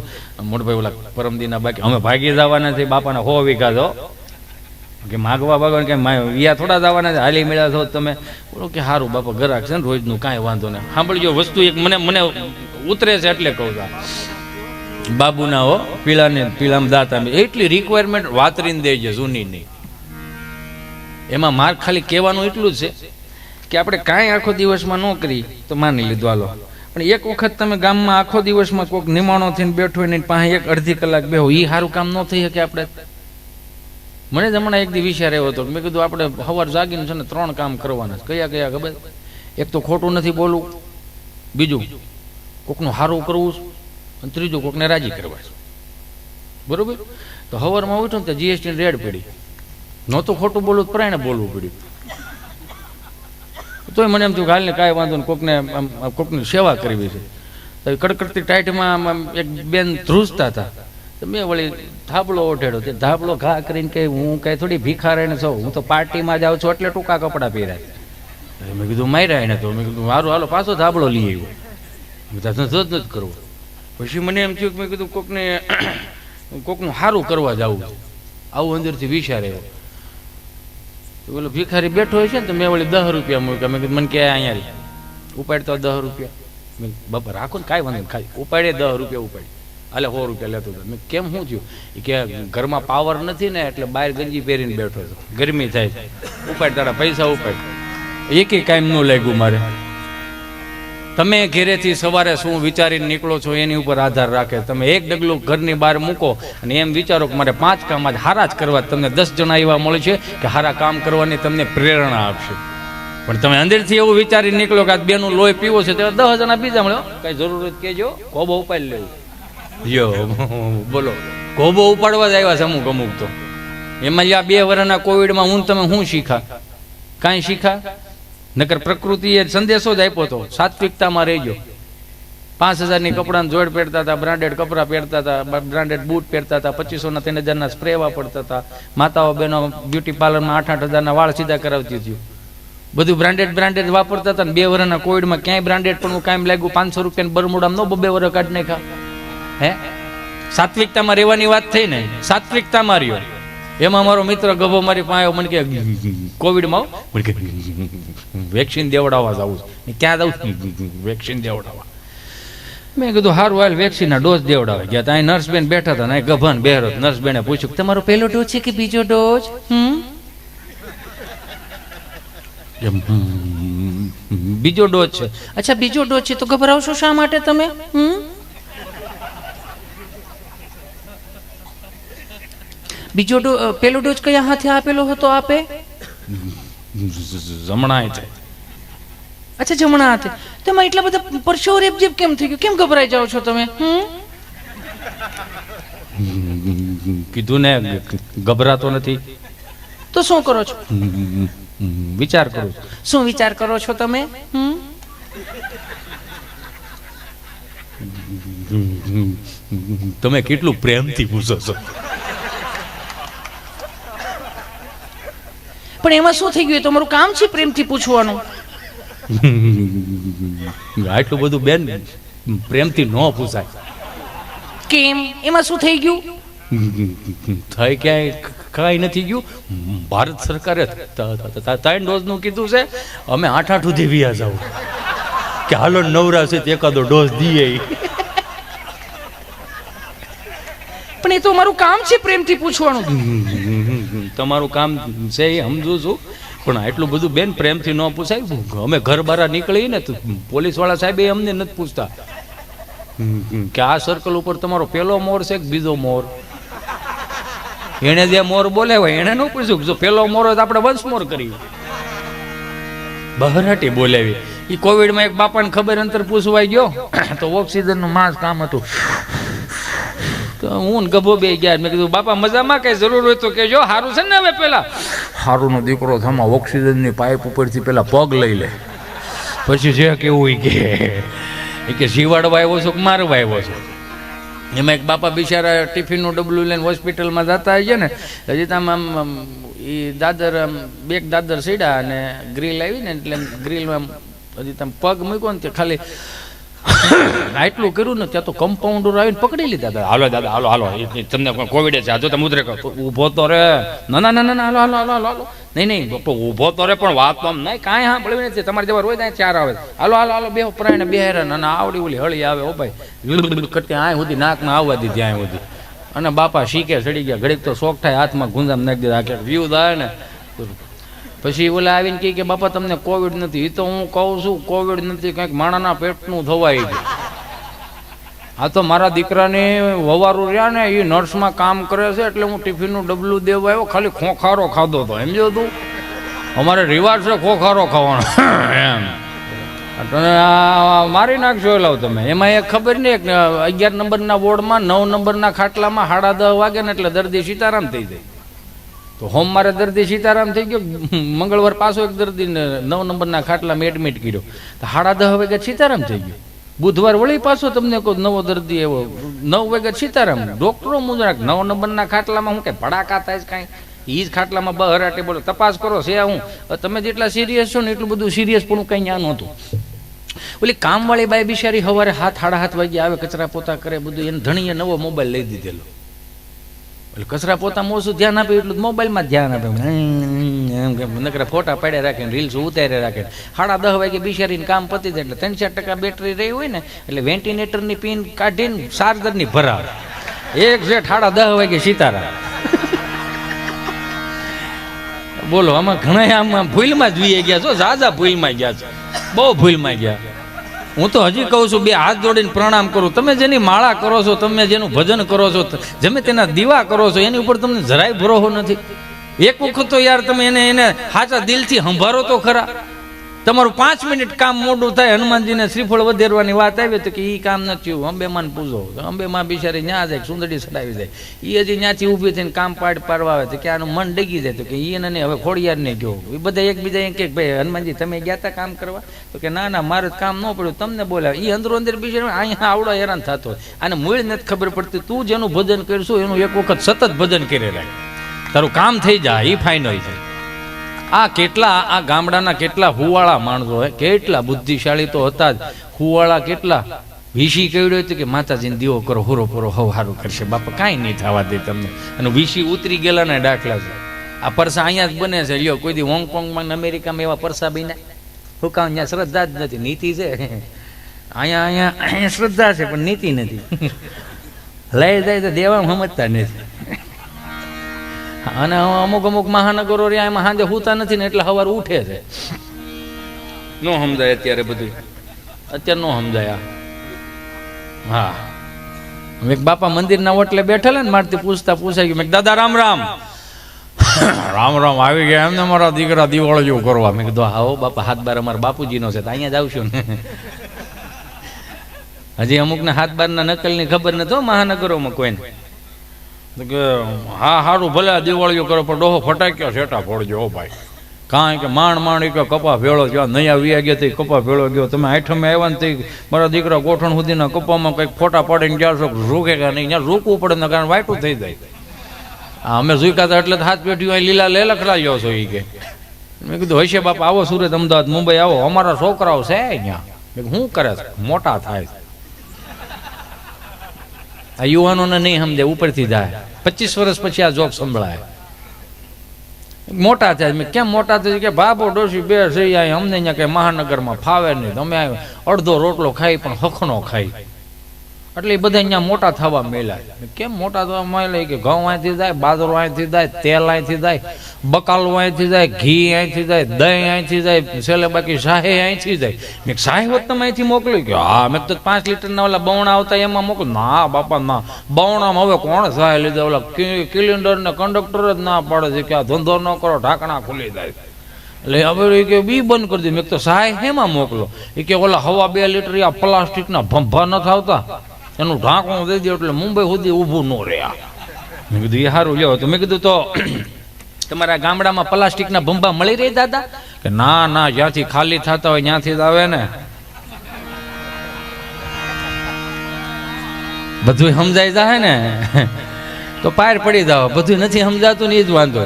મોટભાઈ ઓલા પરમદીના બાકી અમે ભાગી જવાના છે બાપાના 100 વીઘા દો કે માગવા ભાગવા કે વિયા થોડા જવાના છે, હાલી મેળા છો તમે. બોલો કે સારું બાપા ગરાક છે ને રોજનું, કાંઈ વાંધો નહીં. સાંભળજો, વસ્તુ એક મને ઉતરે છે એટલે કહું છું. બાબુના હો પીળામાં દાતા એટલી રિક્વાયરમેન્ટ વાતરીને દેજે જૂની નહીં. એમાં માર્ક ખાલી કહેવાનું એટલું જ છે કે આપણે કાંઈ આખો દિવસમાં ન કરી તો માની લીધું હાલો. પણ એક વખત તમે ગામમાં આખો દિવસમાં કોઈક નિમાણો થઈને બેઠો હોય ને પાસે 1-2 કલાક બેહો, એ સારું કામ ન થઈ શકે આપણે. મને જ હમણાં એક દી વિચાર એવો હતો, મેં કીધું આપણે સવાર જાગીને છે ને 3 કામ કરવાના. કયા કયા ખબર? એક તો ખોટું નથી બોલવું, બીજું કોકનું સારું કરવું, અને ત્રીજું કોકને રાજી કરવા છે. બરોબર? તો સવારમાં ઉઠું ને તો જીએસટી રેડ પડી, નહોતું ખોટું બોલવું તો પ્રાણે બોલવું પડ્યું. તોય મને એમ થયું કે હાલને કાંઈ વાંધો ને, કોકની સેવા કરવી છે. તો કડકડતી ટાઈટમાં એક બેન ધ્રુજતા હતા, તો મેં વળી ધાબળો ઓઢેડો. તે ધાબળો ઘા કરીને કે હું કાંઈ થોડી ભિખારણ છું, હું તો પાર્ટીમાં જાઉં છું એટલે ટૂંકા કપડાં પહેર્યા. મેં કીધું માર્યા એને. તો મેં કીધું સારું હાલો પાછો ધાબળો લઈ આવ્યો. જ નથી કરવું. પછી મને એમ થયું કે મેં કીધું કોકનું સારું કરવા જવું, આવું અંદરથી વિચાર આવ્યો. ઓલો ભિખારી બેઠો હોય છે ને તો મેં વળી 10 રૂપિયા મૂક્યા. મેં કીધું મને કે અહીંયા ઉપાડતો 10 રૂપિયા. મેં બાપા રાખો ને કાંઈ વાંધો નહીં, ખાલી ઉપાડે 10 રૂપિયા ઉપાડી. હાલે 100 રૂપિયા લેતો હતો. મેં કેમ શું થયું? એ કે ઘરમાં પાવર નથી ને એટલે બહાર ગંજી પહેરીને બેઠો હતો, ગરમી થાય છે, ઉપાડ તારા પૈસા ઉપાડ. એકેય કાંઈ ન લાગ્યું મારે. તમે ઘેરેથી સવારે શું વિચારીને નીકળો છો એની ઉપર આધાર રાખે. તમે એક ડગલું ઘરની બહાર મૂકો અને એમ વિચારો કે મારે 5 કામ આજ હારા જ કરવા, તમને 10 જણા એવા મળે છે કે હારા કામ કરવાની તમને પ્રેરણા આપશે. પણ તમે અંદરથી એવું વિચારીને નીકળો કે આ બેનું લોહી પીવો છે તો 10 જણા બીજા મળ્યો, કઈ જરૂરત કેજો, કોબો ઉપાડી લેવું. યો બોલો, કોબો ઉપાડવા જ આવ્યા છે અમુક તો. એમાં આ 2 વર્ષના કોવિડમાં હું તમે શું શીખા? કાંઈ શીખા? નકર પ્રકૃતિએ સંદેશો જ આપ્યો હતો, સાત્વિકતામાં રહેજો. 5000ની કપડાની જોડ પહેરતા હતા, બ્રાન્ડેડ કપડાં પહેરતા હતા, બ્રાન્ડેડ બૂટ પહેરતા હતા, 2500ના 3000ના સ્પ્રે વાપરતા હતા. માતાઓ બહેનો બ્યુટી પાર્લરમાં 8-8 હજારના વાળ સીધા કરાવતી હતી. બધું બ્રાન્ડેડ વાપરતા હતા. 2 વર્ષના કોવિડમાં ક્યાંય બ્રાન્ડેડ પણ કાંઈ લાગ્યું? 500 રૂપિયાની બરમુડામાં 2 વર્ષ કાઢી નાખ્યા. હે, સાત્વિકતામાં રહેવાની વાત થઈ ને, સાત્વિકતામાં રહ્યો. એમાં મારો મિત્ર ગભો મારી પાસે મને કે કોવિડમાં મને કે વેક્સિન દેવડાવવા જવું છે. ક્યાં જવું? વેક્સિન દેવડાવવા. મેં કીધું સારું હાલ વેક્સિનના ડોઝ દેવડાવવા ગયા. ત્યાં નર્સ બેન બેઠા હતા ને ગભાન બેહરો. નર્સ બેને પૂછ્યું તમારો પહેલો ડોઝ છે કે બીજો ડોઝ? બીજો ડોઝ છે. અચ્છા બીજો ડોઝ છે તો ગભરાવશો શા માટે તમે? બીજો પેલો ડોઝ કયા હાથે આપેલો હતો આપે? જમણા છે. અચ્છા જમણા હાથે. તેમાં એટલા બધા પરસેવો રેપઝેપ કેમ થઈ ગયું? કેમ ગભરાઈ જાઓ છો તમે? કીધું ને ગભરાતો નથી. તો શું કરો છો? વિચાર કરું. શું વિચાર કરો છો તમે? તમે કેટલું પ્રેમથી પૂછો છો. પણ એમાં શું થઈ ગયું? તમારું કામ છે પ્રેમથી પૂછવાનું. આટલું બધું બેન પ્રેમથી ન પૂછાય. કેમ? એમાં શું થઈ ગયું? થઈ ક્યાંય કાંઈ નથી ગયું. ભારત સરકારે 3 ડોઝનું કીધું છે. અમે 8 સુધી વ્યા જાવ કે હાલો નવરા છે તે એકાદો ડોઝ દઈએ. પણ એ તો મારું કામ છે પ્રેમથી પૂછવાનું. તમારું કામ છે એ સમજુ છું, પણ આટલું બધું બેન પ્રેમથી ન પૂછાય. અમે ઘર બહાર નીકળી ને તો પોલીસ વાળા સાહેબ અમને નથી પૂછતા કે આ સર્કલ ઉપર તમારો પેલો મોર છે કે બીજો મોર. એને જે મોર બોલે હોય એને ન પૂછ્યું. જો પેલો મોર હોય તો આપણે વંશમોર કરી બહરાટી બોલાવી. એ કોવિડમાં એક બાપાને ખબર અંતર પૂછવાઈ ગયો તો ઓક્સિજનનું માસ કામ હતું. તો હું ને ગભો બે ગયા. મેં કીધું બાપા મજામાં કઈ જરૂર હોય તો કેજો. સારું છે ને? હવે પેલા હારુનો દીકરો થામાં ઓક્સિજનની પાઇપ ઉપરથી પેલા પગ લઈ લે, પછી જે કેવું કે જીવાડવા આવ્યો છો કે મારવા આવ્યો છો. એમાં એક બાપા બિચારા ટિફિનનું ડબલું લઈને હોસ્પિટલમાં જતા હોય છે ને, હજી તમે આમ એ દાદર આમ 2 દાદર સીડા અને ગ્રીલ આવી ને એટલે ગ્રીલમાં હજી તમે પગ મૂક્યો ને તે ખાલી આટલું કર્યું ને ત્યાં તો કમ્પાઉન્ડર આવીને પકડી લીધા હતા. હાલો દાદા હાલો હાલો, તમને કોવિડ છે, આ જો તમે ઉતરે ઊભો તો રે. ના ના ના ના હાલો હાલો હાલો હાલો. નહીં ઊભો તો રે પણ વાત તો આમ નહીં કાંઈ સાંભળ્યું નથી. તમારે જેવા રોજ 4 આવે. હાલો હાલો હાલો બે પ્રાણ બે હેરાન અને આવડી ઓલી હળી આવે. ઓ ભાઈ કરતી આ સુધી નાકમાં આવવા દીધી આ સુધી. અને બાપા શીખે ચડી ગયા. ઘડીક તો શોખ થાય, હાથમાં ગુંજામ નાખી દીધા. આખે વ્યૂ થાય ને પછી ઓલા આવીને કહે કે બાપા તમને કોવિડ નથી. એ તો હું કહું છું કોવિડ નથી, કંઈક માણાના પેટનું થવાય છે. આ તો મારા દીકરાને વવારું રહ્યા ને એ નર્સમાં કામ કરે છે એટલે હું ટિફિનનું ડબલું દેવા આવ્યો. ખાલી ખોખારો ખાધો હતો. એમ જો તું અમારે રિવાજ છે ખોખારો ખાવાનો એમ. મારી નાખશો લાવ તમે. એમાં એક ખબર નહીં 11 નંબરના વોર્ડમાં 9 નંબરના ખાટલામાં 10:30 વાગે ને એટલે દર્દી સીતારામ થઈ જાય. તો સોમવારે દર્દી સીતારામ થઈ ગયો. મંગળવાર પાછો એક દર્દી 9 નંબરના ખાટલામાં એડમિટ કર્યો તો 10:30 વાગે સીતારામ થઈ ગયો. બુધવાર વળી પાછો તમને કોઈ નવો દર્દી એવો 9 વાગે સીતારામ. ડોક્ટરો મુજરાક 9 નંબરના ખાટલામાં હું કઈ ભડાકા થાય કાંઈ એ જ ખાટલામાં બહરાટી બોલો તપાસ કરો છે. હું તમે જેટલા સિરિયસ છો ને એટલું બધું સિરિયસ પણ કંઈ ત્યાં નહોતું. ઓલી કામવાળી બાઈ બિચારી સવારે 7-7:30 વાગે આવે, કચરા પોતા કરે બધું. એને ધણીએ નવો મોબાઈલ લઈ દીધેલો. એટલે કચરા પોતામાં ઓછું ધ્યાન આપે એટલું મોબાઈલમાં જ ધ્યાન આપે. એમ કે નકરા ફોટા પાડ્યા રાખે ને રીલ્સ ઉતાર્યા રાખે. 10:30 વાગે બિચારીને કામ પતી જાય એટલે 3-4% બેટરી રહી હોય ને એટલે વેન્ટિલેટરની પિન કાઢીને ચાર્જરની ભરાવે. એક જેટ 10:30 વાગે સિતારા. બોલો આમાં ઘણા આમ ભૂલમાં જ વીએ ગયા છો, ઝાઝા ભૂલમાં ગયા છો, બહુ ભૂલમાં ગયા. હું તો હજી કહું છું, 2 હાથ જોડીને પ્રણામ કરું. તમે જેની માળા કરો છો, તમે જેનું ભજન કરો છો, જેમે તેના દીવા કરો છો, એની ઉપર તમને જરાય ભરોસો નથી. એક વખત તો યાર તમે એને સાચા દિલથી સંભાળો તો ખરા. તમારું 5 મિનિટ કામ મોડું થાય, હનુમાનજીને શ્રીફળ વધેરવાની વાત આવી તો કે એ કામ નથી થયું, અંબેમાને પૂછો. અંબેમાં બિચારી ન્યા જાય, સુંદરી સડાવી જાય. એ હજી ત્યાંથી ઊભી થઈને કામ પાડવા આવે તો કે આનું મન ડગી જાય તો કે એને નહીં, હવે ખોડિયાર નહીં ગયો. એ બધા એકબીજા એમ કે ભાઈ હનુમાનજી તમે ગયા હતા કામ કરવા? તો કે ના મારે કામ ન પડ્યું, તમને બોલાવે. એ અંદરો અંદર બિચારો અહીંયા આવડો હેરાન થતો હોય. આને મૂળ નથી ખબર પડતી. તું જેનું ભજન કરશું એનું એક વખત સતત ભજન કરી રાખ, તારું કામ થઈ જાય, એ ફાઇનલ થાય. આ ગામડાના કેટલા હુવાળા માણસો હોય, કેટલા બુદ્ધિશાળી તો હતા જ. હુવાળા કેટલા વીસી કહ્યું હતું કે માતાજીને દીવો કરો, હોરો પોરો હવ સારું કરશે. બાપા કાંઈ નહીં થવા દે તમને. અને વીસી ઉતરી ગયેલાના દાખલા છે. આ પરસા અહીંયા જ બને છે. લ્યો કોઈ દી હોંગકોંગમાં અમેરિકામાં એવા પરસા બન્યા? શું કામ? અહીંયા શ્રદ્ધા જ નથી, નીતિ છે. અહીંયા શ્રદ્ધા છે પણ નીતિ નથી. લઈ જાય તો દેવામાં સમજતા નથી. અને અમુક મહાનગરો રહ્યા એમાં સાંજે હોતા નથી ને એટલે સવારે ઉઠે છે. નો સમજાય અત્યારે બધું, અત્યારે નો સમજાય. હા, એક બાપા મંદિરના ઓટલે બેઠેલા ને મારથી પૂછાઈ ગયું. મેં દાદા રામ રામ. રામ રામ આવી ગયા એમને મારા દીકરા દિવાળો જેવું કરવા. મેં કીધું આવો બાપા, હાથ બાર અમારા બાપુજીનો છે તો અહીંયા જ આવશું ને. હજી અમુકને હાથ બારના નકલની ખબર નથી મહાનગરોમાં કોઈને. કે હા સારું ભલે દિવાળીઓ કરો પણ ડોહો ફટાક્યો છેટા ફોડજો હો ભાઈ. કાંઈ કે માંડ કે કપા ભેળો ગયો, નહીં આવી ગયા તો કપા ભેળો ગયો. તમે આઠમે આવ્યા ને તે મારા દીકરા ગોઠણ સુધીના કપામાં કંઈક ફોટા પાડીને ગયા છો, રૂકે કે નહીં? ત્યાં રૂકવું પડે ને કારણ વાયટું થઈ જાય. અમે ઝૂક્યા હતા એટલે હાથ પેઢીઓ લીલા લે લખડા જાઓ છો. એ કે મેં કીધું હશે બાપા, આવો સુરત, અમદાવાદ, મુંબઈ આવો, અમારા છોકરાઓ છે અહીંયા. શું કરે છે? મોટા થાય. આ યુવાનોને નહીં સમજે, ઉપરથી જાય. 25 વર્ષ પછી આ જોક સંભળાય. મોટા થાય. મેં કેમ મોટા થાય? કે બાબો ડોશી બે છે અમને અહીંયા કઈ મહાનગરમાં ફાવે નહીં. તમે અડધો રોટલો ખાઈ પણ હખનો ખાઈ, એટલે એ બધા અહીંયા મોટા થવા મેલાય. કેમ મોટા થવા મેલાય? કે ઘઉં અહીંથી જાય, બાજરો અહીંથી જાય, તેલ અહીંથી જાય, બકાલું અહીંથી જાય, ઘી અહીંથી જાય, દહીં અહીંથી જાય, છેલ્લે બાકી શાહે અહીંથી જાય. મેં શાહે હોત તમે અહીંથી મોકલી? કે હા. મેં તો 5 લીટરના ઓલા બવણા આવતા એમાં મોકલું. ના બાપા ના, બવણામાં હવે કોણ શાહે લીધા? ઓલા કિલિન્ડર ને કંડક્ટર જ ના પાડે છે કે આ ધંધો ન કરો, ઢાંકણા ખુલી જાય. એટલે હવે કે બી બંધ કરી દીધું. મેં તો શાહે હેમાં મોકલો? એ કે ઓલા હવા 2 લીટર આ પ્લાસ્ટિકના ભંભા નથી આવતા, એનું ઢાંકણું દઈ દે એટલે મુંબઈ સુધી ઊભું ન રહ્યા. મેં કીધું એ સારું લ્યો. તો મેં કીધું તો તમારા ગામડામાં પ્લાસ્ટિકના ભંભા મળી રહી દાદા? કે ના, જ્યાંથી ખાલી થતા હોય ત્યાંથી જ આવે ને. બધું સમજાઈ જાય ને તો પાર પડી જાવ. બધું નથી સમજાતું ને એ જ વાંધો.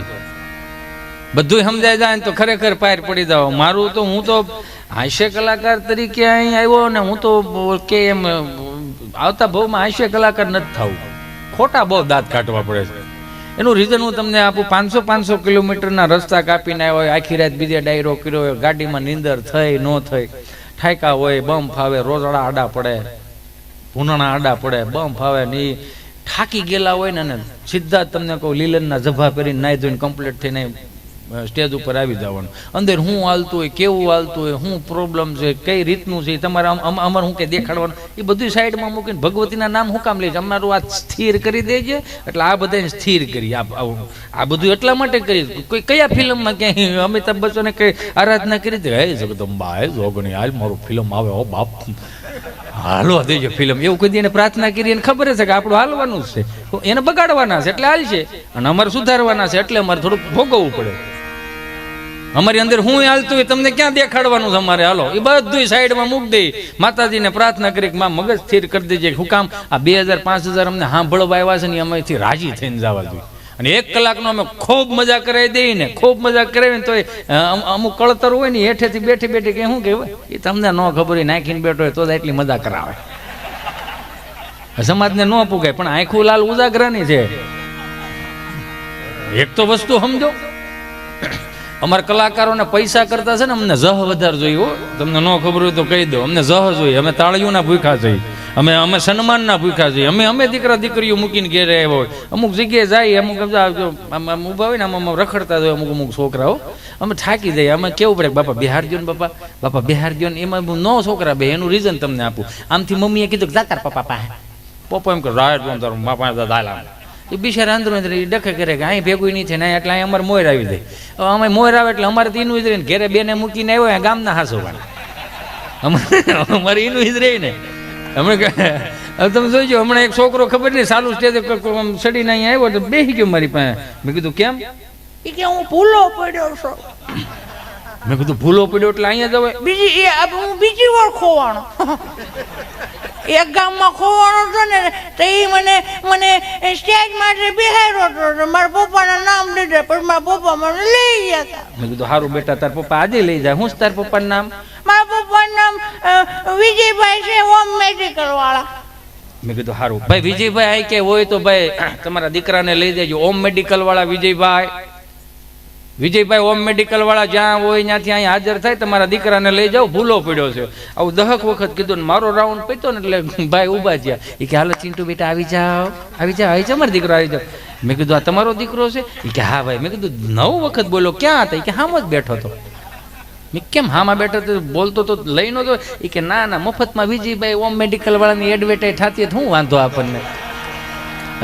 બધું સમજાઈ જાય ને તો ખરેખર પાર પડી જાવ. મારું તો, હું તો હાસ્ય કલાકાર તરીકે અહીં આવ્યો ને હું તો કે એમ આવતા ભાવમાં હાસ્ય કલાકાર નથી થવું. ખોટા બહુ દાંત કાઢવા પડે છે. એનું રીઝન હું તમને આપું. 500 કિલોમીટરના રસ્તા કાપીને આવ્યો હોય, આખી રાત બીજે ડાયરો કર્યો હોય, ગાડીમાં નીંદર થઈ ન થઈ, ઠાયકા હોય, બમ ફાવે, રોજડા આડા પડે, ભૂનણા આડા પડે, બમ ફાવે ને થાકી ગયેલા હોય ને સીધા તમને કહું લીલનના ઝભા પહેરીને નાઈ ધોઈને કમ્પ્લીટ થઈને સ્ટેજ ઉપર આવી જવાનું. અંદર શું હાલતું હોય, કેવું હાલતું હોય, શું પ્રોબ્લેમ છે, કઈ રીતનું છે, તમારે અમારે શું કે દેખાડવાનું, એ બધું સાઈડમાં મૂકીને ભગવતીના નામ શું કામ લે છે? અમારું આ સ્થિર કરી દેજે. એટલે આ બધાને સ્થિર કરી. આ બધું એટલા માટે કરી. કોઈ કયા ફિલ્મમાં ક્યાંય અમિતાભ બચ્ચને કઈ આરાધના કરી દે? હે જગદંબા, હે જોગણી, હાલ મારું ફિલ્મ આવે, હો બાપ હાલવા દેજો ફિલ્મ. એવું કોઈ એને પ્રાર્થના કરી, એને ખબર છે કે આપણું હાલવાનું જ છે, એને બગાડવાના છે એટલે હાલશે, અને અમારે સુધારવાના છે એટલે અમારે થોડુંક ભોગવવું પડે. અમારી અંદર હું હાલતું હોય તમને ક્યાં દેખાડવાનું છે અમારે? હાલો એ બધું સાઈડમાં મૂક દે. માતાજીને પ્રાર્થના કરી કે માં મગજ સ્થિર કરી દેજે. શું કામ? આ 2000-5000 અમને સાંભળવા આવ્યા છે ને અમેથી રાજી થઈને જવા જોઈએ. અને 1 કલાકનો અમે ખૂબ મજા કરાવી દઈએ ને, ખૂબ મજા કરાવીને તો અમુક કળતર હોય ને હેઠેથી બેઠી કે શું કહેવાય એ તમને ન ખબર હોય, નાખીને બેઠો હોય તો જ એટલી મજા કરાવે. સમાજને ન પૂગાય પણ આંખું લાલ ઉજાગરાની છે. એક તો વસ્તુ સમજો, અમારા કલાકારોને પૈસા કરતા છે ને અમને જહ વધારે જોઈએ હો. તમને ન ખબર હોય તો કહી દો, અમને જહ જોઈએ. અમે તાળીઓના ભૂખા છીએ, અમે સન્માનના ભૂખા છીએ. અમે દીકરા દીકરીઓ મૂકીને ઘેરે આવ્યા હોય. અમુક જગ્યાએ જાય, અમુક ઊભા હોય ને આમ રખડતા હોય અમુક છોકરાઓ. અમે થાકી જઈએ. અમે કેવું પડે બાપા બિહાર દો ને, બાપા બિહાર દો ને. એમાં નો છોકરા બે, એનું રીઝન તમને આપું. આમથી મમ્મીએ કીધું કે જાતાર પપ્પા પાસે. પપ્પા એમ કે રાયટ તારું બાપા દાદા. એ બિચારા અંદર ડખે કરે કે અહીં ભેગું નહીં છે ને, એટલે અહીં અમારે મોર આવી જાય. અમે મોર આવે એટલે અમારે તો એનું જ રહે ને. ઘેરે બેને મૂકીને આવ્યો ગામના હાસોવાના, અમારે એનું જ રહે ને. હવે તમે જોઈજો, હમણાં એક છોકરો ખબર નહીં સાલું સ્ટેજ ચડીને અહીંયા આવ્યો તો બેસી ગયો મારી પાસે. મેં કીધું કેમ? એ કે હું ભૂલો પડ્યો છું. મેં કીધું ભૂલો પડ્યો એટલે અહીંયા જવાય? હું બીજી વાર ખોવાનો. એક ગામમાં ખોવાનો હતો ને, તો એ મને સ્ટેજ માટે બિહાર્યો હતો. મારા પપ્પાના નામ લીધા, પણ મારા પપ્પા મને લઈ ગયા હતા. મેં કીધું સારું બેટા, તાર પપ્પા આજે લઈ જાય. હું તાર પપ્પાનું નામ? મારા પપ્પાનું નામ વિજયભાઈ છે, હોમ મેડિકલ વાળા. મેં કીધું સારું ભાઈ, વિજયભાઈ આઈ કે હોય તો ભાઈ તમારા દીકરાને લઈ દેજો. હોમ મેડિકલ વાળા વિજયભાઈ હોમ મેડિકલ વાળા જ્યાં હોય ત્યાંથી અહીંયા હાજર થાય. તમારા દીકરાને લઈ જાઓ, ભૂલો પડ્યો છે. આવું દહક વખત કીધું ને મારો રાઉન્ડ પીતો ને એટલે ભાઈ ઉભા થયા. એ કે હાલો ચિંટુ બેટા આવી જાઓ, આવી જાઓ, મારો દીકરો આવી જાઓ. મેં કીધું આ તમારો દીકરો છે? એ કે હા ભાઈ. મેં કીધું 9 વખત બોલો, ક્યાં હતા? એ કે હામ જ બેઠો હતો. મેં કેમ હામાં બેઠો તો બોલતો તો લઈ નતો? એ કે ના મફતમાં વિજયભાઈ હોમ મેડિકલ વાળાની એડવર્ટાઈઝ થતી શું વાંધો આપણને,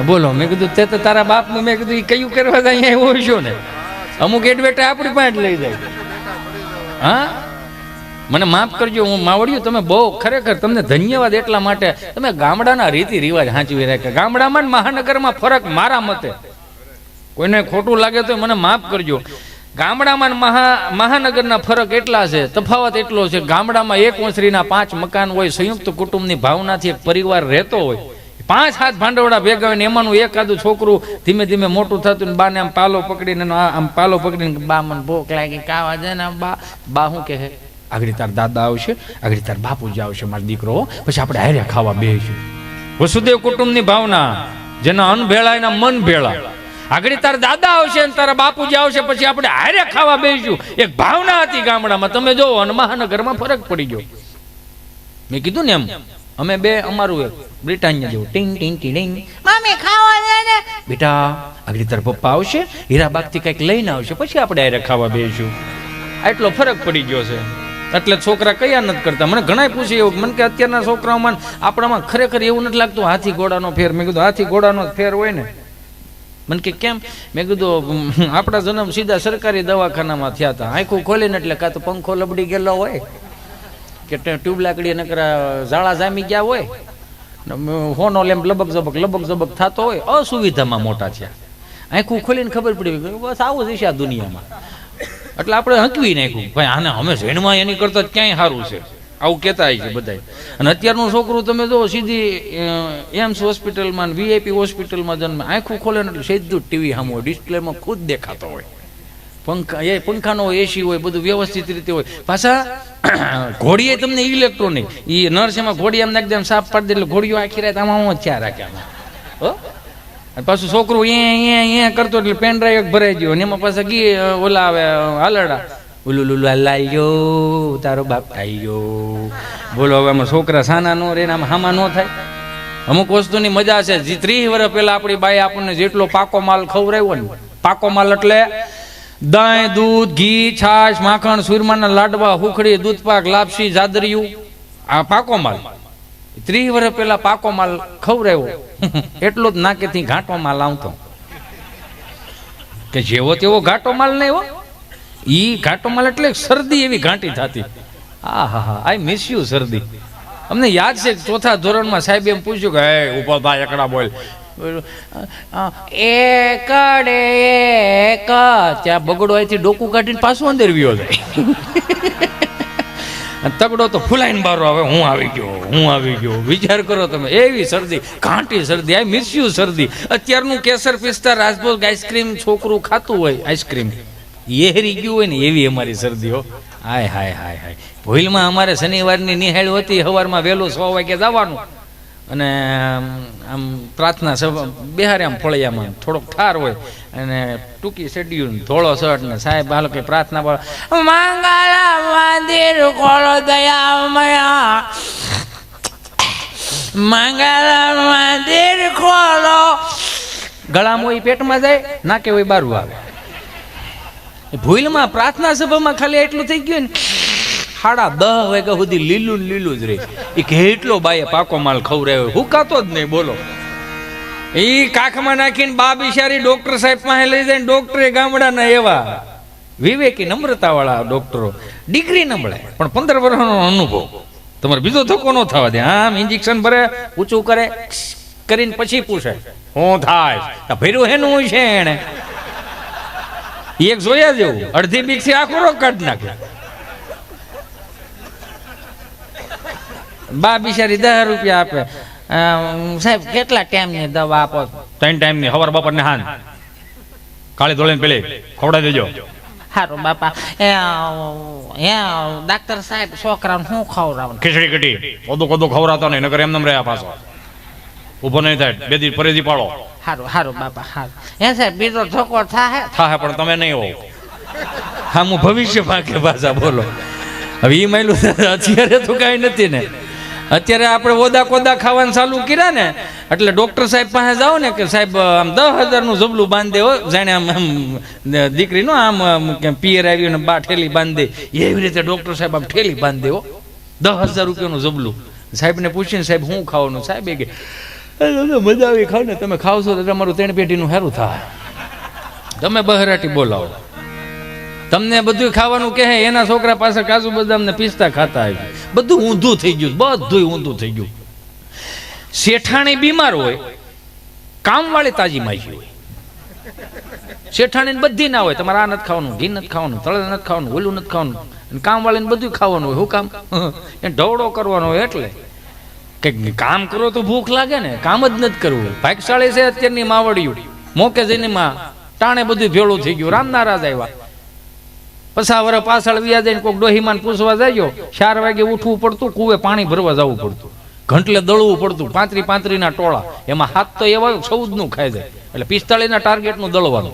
બોલો. મેં કીધું તે તો તારા બાપનું. મેં કીધું એ કયું કરવા જાય અહીંયા એવું છો ને, અમુક એડવર્ટાઈઝ આપણી પાસે લઈ જાય. હા, મને માફ કરજો, હું માવડિયું. તમે બહુ ખરેખર તમને ધન્યવાદ એટલા માટે, તમે ગામડાના રીતિ રિવાજ સાચવી રાખ્યા. ગામડામાં ને મહાનગરમાં ફરક મારા મતે, કોઈને ખોટું લાગે તો મને માફ કરજો. ગામડામાં મહાનગરના ફરક એટલા છે, તફાવત એટલો છે. ગામડામાં એક ઓસરીના 5 મકાન હોય, સંયુક્ત કુટુંબની ભાવનાથી એક પરિવાર રહેતો હોય. 5-7 ભાંડવડા ભેગા હોય ને એમાંનું એકાદું છોકરું ધીમે ધીમે મોટું થતું ને બાને આમ પાલો પકડીને બા મને ભૂખ લાગી કાવા દે ને. બા શું કહે? આગળ તાર દાદા આવશે, આગળ તાર બાપુજી આવશે, મારો દીકરો, પછી આપણે હારે ખાવા બેસીશું. વસુદેવ કુટુંબની ભાવના, જેના અન્ન ભેળા એના મન ભેળા. આગળ તાર દાદા આવશે ને તારા બાપુજી આવશે, પછી આપણે હારે ખાવા બેસીશું. એક ભાવના હતી ગામડામાં. તમે જોવો અને મહાનગરમાં ફરક પડી ગયો. મેં કીધું ને એમ, અમે બે અમારું એક બ્રિટાનિયા જેવું ટીંગ ટીંગ ટીંગ, મમ્મી ખાવા દે ને બેટા. આગળ તાર પપ્પા આવશે, હીરાબાગ થી કઈક લઈને આવશે, પછી આપણે હારે ખાવા બેસીશું. આટલો ફરક પડી ગયો છે. એટલે છોકરા કયા નથી કરતા. મને ઘણા પૂછે એવું, મને કે અત્યારના છોકરાઓમાં આપણામાં ખરેખર એવું નથી લાગતું હાથી ઘોડાનો ફેર. મેં કીધું હાથી ઘોડાનો ફેર હોય ને. મને કે કેમ? મેં કીધું આપણા જન્મ સીધા સરકારી દવાખાનામાં થયા હતા. આંખું ખોલીને એટલે કાં તો પંખો લબડી ગયેલો હોય, કે ટ્યુબ લાકડી નકરા ઝાડા જામી ગયા હોય, હોનો લેમ્પ લબક ઝબક થતો હોય. અસુવિધામાં મોટા છે. આંખું ખોલીને ખબર પડી બસ આવું જ છે આ દુનિયામાં. એટલે આપણે હંકવી નાખ્યું ભાઈ આને અમે ઝેણમાં એની કરતા ક્યાંય સારું છે, આવું કહેતા છે બધા. અને અત્યારનું છોકરું તમે જો સીધી એમ્સ હોસ્પિટલમાં VIP હોસ્પિટલમાં જન્મે, આંખું ખોલે ને એટલે સીધું ટીવી સામે હોય, ડિસ્પ્લેમાં ખુદ દેખાતો હોય. પંખાનો AC હોય, બધું વ્યવસ્થિત રીતે હોય. પાછા ઘોડીએ તમને ઇલેક્ટ્રોનિક, એ નર્સ એમાં ઘોડી આમ નાખી દે, સાફ પાડી દે એટલે ઘોડીઓ આખી રાત આમાં જ ચા રાખ્યા. પાછું છોકરું એ કરતો એટલે પેન ડ્રાઈવ ભરાઈ ગયો અને એમાં પાછા ગી ઓલા આવે હાલડા, ઉલુલુલુ લાઈ ગયો તારો બાપ આવી ગયો. બોલો હવે આમાં છોકરા સાના નો રે, આમાં હામાં નો થાય. અમુક વસ્તુની મજા છે. 30 વર્ષ પહેલા આપણી બાઈ આપણને જેટલો પાકો માલ ખવડાવ્યો ને, પાકો માલ એટલે દહીં, દૂધ, ઘી, છાશ, માખણ, સુરમાના લાડવા, હુખડી, દૂધપાક, લાપસી, જાદરિયું, આ પાકો માલ. 30 વર્ષ પહેલા પાકો માલ ખવડાવ્યો એટલો જ નાકેથી ઘાટો માલ આવતો, કે જેવો તેવો ઘાટો માલ નહીં હો. ઈ ઘાટો માલ એટલે શરદી એવી ઘાંટી થતી. આઈ મિસ યુ શરદી. અમને યાદ છે 4થા ધોરણમાં સાહેબ એમ પૂછ્યું કે હે ઉપર થાય એકડા બોલ, એકડે એક, ત્યાં બગડો અહીંથી ડોકું કાઢીને પાછું અંદર વ્યો જાય. તગડો તો ફૂલાઈને બારો આવે, હું આવી ગયો. વિચાર કરો તમે, એવી શરદી, ઘાંટી શરદી. આઈ મિસ યુ શરદી. અત્યારનું કેસર પિસ્તા રાજભોગ આઈસ્ક્રીમ છોકરું ખાતું હોય, આઈસ્ક્રીમ એહરી ગયું હોય ને એવી અમારી શરદીઓ. હાય ભૂલમાં અમારે શનિવારની નિહાળ હતી, સવારમાં વહેલું 6 વાગે જવાનું. અને આમ પ્રાર્થના સભા બેહારે આમ ફળિયામાં થોડોક ઠાર હોય અને ટૂંકી શેડ્યુલ ધોળો શર્ટ ને સાહેબ હાલો કે પ્રાર્થના બોલો મંગળા મંદિર ખોલો દયામયા મંગળા મંદિર ખોલો ગળામાં હોય પેટમાં જાય નાકે હોય બારું આવે ભૂલમાં પ્રાર્થના સભામાં ખાલી એટલું થઈ ગયું ને 10:30 વાગ્યા સુધી લીલું ને લીલું જ રહે એ કેટલો બાએ પાકો માલ ખવડાવ્યો હુકાતો જ નહીં બોલો એ કાખમાં નાખીને બા બિચારી ડોક્ટર સાહેબ પાસે લઈ જાય ડોક્ટરે ગામડાના એવા વિવેકી નમ્રતા વાળા ડોક્ટરો ડિગ્રી ન મળે પણ 15 વર્ષનો અનુભવ તમારે બીજો ધક્કો ન થવા દે આમ ઇન્જેક્શન ભરે ઊંચું કરે કરીને પછી પૂછે શું થાય ભર્યું હેનું હોય છે એને એક જોયા જેવું અડધી બીક થી આખો રોગ કાઢી નાખે બા બિચારી 10 રૂપિયા આપે સાહેબ કેટલા ટાઈમ ની દવા આપો 3 ટાઈમ ની સવાર બપોર ને હાંજ કાળી ધોળીને પેલી ખવડાવી દેજો હારું બાપા ડાક્ટર સાહેબ છોકરાને શું ખવડાવવાનું ખીચડી કઢી કોદું ખવડાવતો નહીં નકર એમને રહ્યા પાછો ઊભો નહીં થાય 2 દી પરેજી પાડો હારું બાપા હારું સાહેબ બીજો ધોકો થાય પણ તમે નહીં હો હા હું ભવિષ્ય ભાગે ભાષા બોલો હવે એ માયલું અત્યારે તો કાંઈ નથી ને અત્યારે આપણે ઓદા કોદા ખાવાનું ચાલુ કર્યા ને એટલે ડોક્ટર સાહેબ પાસે જાઓ ને કે સાહેબ આમ 10,000 નું જબલું બાંધે હો જાણે આમ દીકરીનો આમ પિયર આવ્યું ને બા ઠેલી બાંધે એવી રીતે ડોક્ટર સાહેબ આમ ઠેલી બાંધે હો 10,000 રૂપિયાનું જબલું સાહેબને પૂછીને સાહેબ શું ખાવાનું સાહેબ કે મજા આવી ખાવ ને તમે ખાવશો તો તમારું 3 પેટીનું સારું થાય તમે બહરાટી બોલાવો તમને બધું ખાવાનું કહે એના છોકરા પાસે કાજુ બદામ ને પિસ્તા ખાતા આવી બધું ઊંધું થઈ ગયું બધું ઊંધું થઈ ગયું શેઠાણી બીમાર હોય કામવાળી તાજી માજી હોય શેઠાણી બધી ના હોય તમારે આ નથી ખાવાનું ઘી નથી ખાવાનું તળે નથી ખાવાનું ઓલું નથી ખાવાનું અને કામવાળીને બધું ખાવાનું હોય શું કામ એ ઢવડો કરવાનો હોય એટલે કે કામ કરો તો ભૂખ લાગે ને કામ જ નથી કરવું ભાગશાળી છે અત્યારની માવડિયું મોકે જઈને માં ટાણે બધું ભેળું થઈ ગયું રામ નારાજ આવ્યા 50 વર્ષ પાછળ વ્યા જઈને કોઈક ડોહીમાન પૂછવા જાયો 4 વાગે ઉઠવું પડતું કુવે પાણી ભરવા જવું પડતું ઘંટલે દળવું પડતું 35 ના ટોળા એમાં હાથ તો એવા 14 નું ખાઈ જાય એટલે 45 ના ટાર્ગેટ નું દળવાનું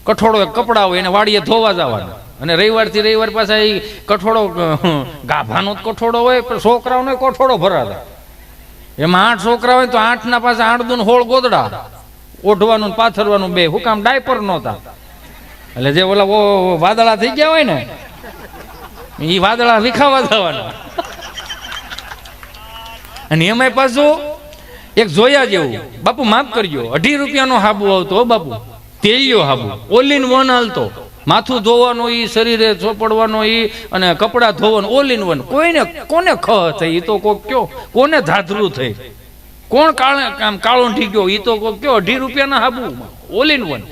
કઠોળો કપડા હોય એને વાડીએ ધોવા જવાનું અને રવિવાર થી રવિવાર પાછા એ કઠોળો ગાભાનો કઠોળો હોય પણ છોકરાઓનો કઠોળો ભરાતા એમાં 8 છોકરા હોય તો 8 ના પાછા 8 16 ગોદડા ઓઢવાનું પાથરવાનું બે હુકામ ડાયપર નહોતા એટલે જે ઓલા વાદળા થઈ ગયા હોય ને એ વાદળા વિખાવા જવાના અને એમાં પાછું એક જોયા જેવું બાપુ માફ કરજો 2.5 રૂપિયાનો હાબુ આવતો બાપુ તેલિયો હાબુ ઓલ ઇન વન હાલતો માથું ધોવાનો ઈ શરીરે ચોપડવાનો ઈ અને કપડા ધોવાનું ઓલ ઇન વન કોઈને કોને ખ થઈ એ તો કોક કયો કોને ધાધરું થઈ કોણ કાળો ઠી ગયો એ તો કોક કયો 2.5 રૂપિયાના હાબુ ઓલ ઇન વન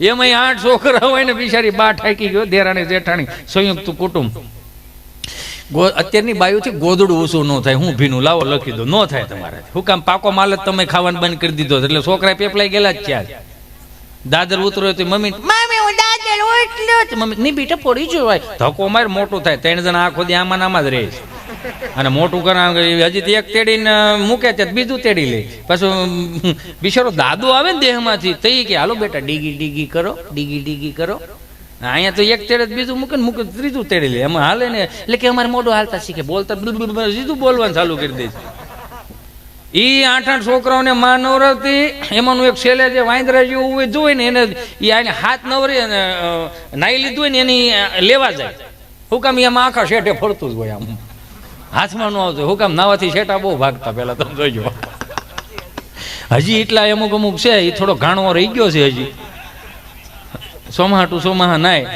એમાં 8 છોકરા હોય ને બિચારી બા ઠાકી ગયો દેરાણી જેઠાણી સંયુક્ત કુટુંબ અત્યારની બાયુથી ગોદડું ઊંચું ન થાય હું ભીનું લાવો લખી દો ન થાય તમારે હું કામ પાકો માલ જ તમે ખાવાનું બંધ કરી દીધો એટલે છોકરા પેપલાઈ ગયેલા જ ક્યાં દાદર ઉતરો તો મમ્મી હું દાદર ઉતર્યો મમ્મી ની બેટા પડી જોવાય ધક્કો માર મોટું થાય 3 જણા આખો દી આમાં નામાં જ રહે અને મોટું કરા હજી એક તેડીને મૂકે ત્યાં બીજું તેડી લે પાછું બિચારો દાદો આવે ને દેહમાંથી તઈ કે હાલો બેટા ડીગી કરો ડીગી કરો અહીંયા તો એક તેડે બીજું મૂકે ત્રીજું તેડી લે એમાં હાલે ને એટલે કે અમારે મોઢું હાલતા શીખે બોલતા સીધું બોલવાનું ચાલુ કરી દે ઈ 8 છોકરાઓને માં નવરાવતી એમાંનું એક છેલ્લે જે વાંદરા જેવું જોઈ ને એને આને હાથ નવરી અને નાઈ લીધું હોય ને એની લેવા જાય હું કામ એમાં આખા શેઠે ફરતું જ હોય આમ હાથમાં ન આવતું હું કામ નાવાથી શેઠા બહુ ભાગતા પેલા તમે જોઈજો હજી એટલા અમુક છે એ થોડો ઘાણવો રહી ગયો છે હજી સોમાહા નાય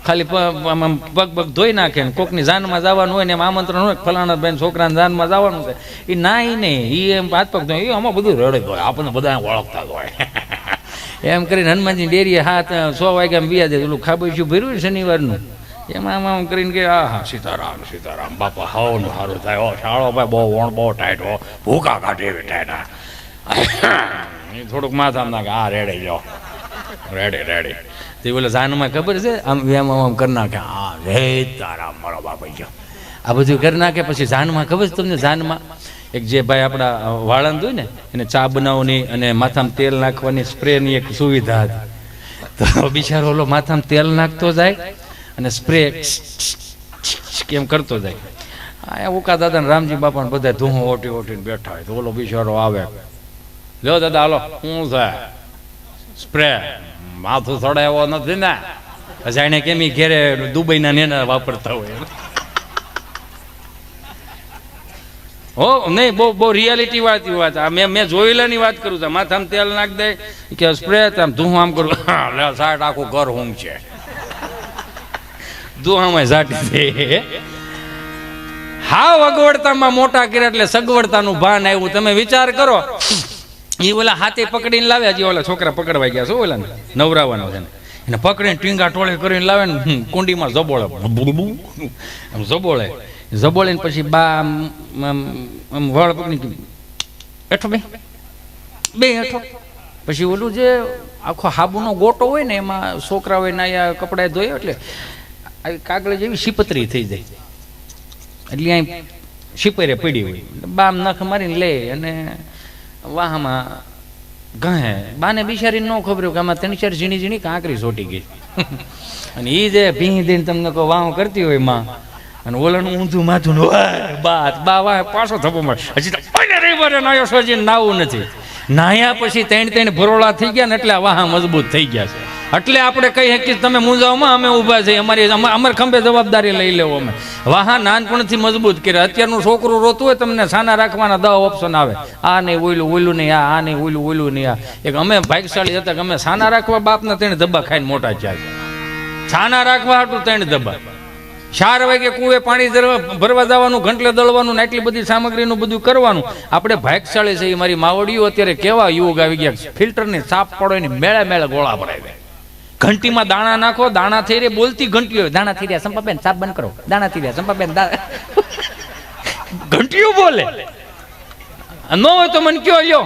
ખાલી પગ ધોઈ નાખે ને કોકની જાનમાં જવાનું હોય ને એમ આમંત્રણ હોય ફલાણા બેન છોકરાને જાનમાં જવાનું છે એ નાય નહીં એ એમ હાથ પગ ધોઈ આમાં બધું રડે હોય આપણને બધા ઓળખતા જ હોય એમ કરીને હનુમાનજી ડેરીએ 6 વાગ્યા વ્યા જાય પેલું ખાબોચ્યું ભર્યું ને શનિવારનું એમાં આમ કરીને કે હા સીતારામ બાપા હાવ નું સારું થાય હો શાળો ભાઈ બહુ વણ બહુ ટાઈટ હો ભૂકા કાઢે એવી ટાઈટ એ થોડુંક માથામ નાખે હા રેડે જાઓ રેડે તે બોલે જાનમાં ખબર છે આમ આમ કરી નાખે હા રે તારા મારો બાપા ગયો આ બધું કરી નાખે. પછી જાનમાં ખબર છે તમને, જાનમાં એક જે ભાઈ આપણા વાળંદ હોય ને એને ચા બનાવવાની અને માથામાં તેલ નાખવાની સ્પ્રેની એક સુવિધા હતી. તો બિચારો ઓલો માથામાં તેલ નાખતો જાય અને સ્પ્રે કેમ કરતો જાય. આ ઉકા દાદા ને રામજી બાપા ને બધા ધૂહો ઓટી ઓટીને બેઠા હોય તો ઓલો બિચારો આવે, લ્યો દાદા હાલો શું છે સ્પ્રે, માથું સડાયો નથી ને. પછી એને કેમ ઘેરે દુબઈના નેના વાપરતા હોય. હો નહીં, બહુ રિયાલિટી વાત આ મેં જોયેલાની વાત કરું છું. માથામાં તેલ નાખ દે કે સ્પ્રે આમ ધૂહો આમ કરું, સાઠ આખું ઘર હું છે ધૂહામાં ઝાટી દે. હાવ અગવડતામાં મોટા કર્યા એટલે સગવડતાનું ભાન આવ્યું. તમે વિચાર કરો, એ ઓલા હાથે પકડીને લાવ્યા, જે ઓલા છોકરા પકડવા ગયા શું ઓલા નવરાવાનો છે ને, એને પકડીને ટીંગા ટોળે કરીને લાવે ને કુંડીમાં જબોળે, આમ જબોળે ને પછી બા આમ વળ પકડી એઠો બે એઠો. પછી ઓલું જે આખો હાબુનો ગોટો હોય ને એમાં છોકરા હોય ના કપડા ધોયા એટલે આવી કાગળ જેવી શીપતરી થઈ જાય, એટલે અહીં શીપરે પડી હોય. બામ નખ મારીને લે અને વાહમાં ગહે. બાને બિચારીને ન ખબર કે આમાં 3-4 ઝીણી ઝીણી કાંકરી સોટી ગઈ. અને એ જે ભીં દઈને તમને કહો વાહ કરતી હોય માં, અને ઓલાનું ઊંધું માથું બા વાહ પાછો થપ્પો મારે. હજી તો રવિવારે નાયો સોજી નાવું નથી. નાયા પછી 3 ભરોળા થઈ ગયા ને એટલે આ વાહ મજબૂત થઈ ગયા છે. એટલે આપણે કહી શકીએ તમે મૂંઝાવમાં અમે ઊભા છીએ, અમારે ખંભે જવાબદારી લઈ લેવો. અમે વાહા નાનપણથી મજબૂત કર્યા. અત્યારનું છોકરું રોતું હોય તમને સાના રાખવાના 10 ઓપ્શન આવે, આ નહીં ઓયલું નહીં, આ નહીં ઓયલું નહીં. આ એક અમે ભાગ્યશાળી હતા કે અમે સાના રાખવા બાપના 3 ધબ્બા ખાઈને મોટા થયા છે. છાના રાખવા હાટું 3 ધબ્બા. 4 વાગે કુએ પાણી ભરવા જવાનું, ઘંટલે દળવાનું ને એટલી બધી સામગ્રીનું બધું કરવાનું. આપણે ભાગ્યશાળી છે. મારી માવડીઓ અત્યારે કેવા યુગ આવી ગયા, ફિલ્ટરની સાફ પડો એની મેળે મેળે ગોળા ભરાય. ઘંટીમાં દાણા નાખો, દાણા થઈ રે બોલતી ઘંટીઓ, દાણા થઈ રહ્યા સંપાબેન સાફ બંધ કરો, દાણા થઈ રહ્યા સંપાબેન ઘંટીઓ બોલે. ન હોય તો મને કયો લ્યો.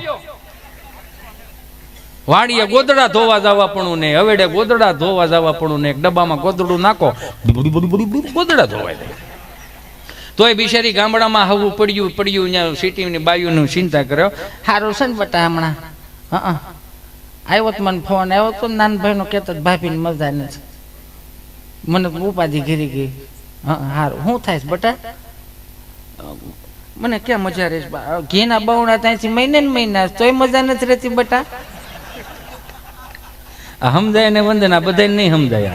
વાડીએ ગોદડા ધોવા જવા પણ ને, હવેડે ગોદડા ધોવા જવા પણ ને, એક ડબ્બામાં ગોદડું નાખો ગોદડા ધોવાય જાય. તોય બિચારી ગામડામાં હવું પડ્યું ત્યાં સિટીની બાયુનું ચિંતા કર્યો. સારું છે ને બટા હમણાં આવ્યો તો મને ફોન આવ્યો તો નાનભાઈ નો કહેતો ભાભીને મજા નથી, મને ઉપાધિ ઘીરી ગઈ. સારું શું થાય છે બટા? મને ક્યાં મજા રહેશે? ઘીના બહુણા ત્યાંથી મહિના તોય મજા નથી રહેતી બટા. સમજાય ને વંદના બધા નહીં સમજાય.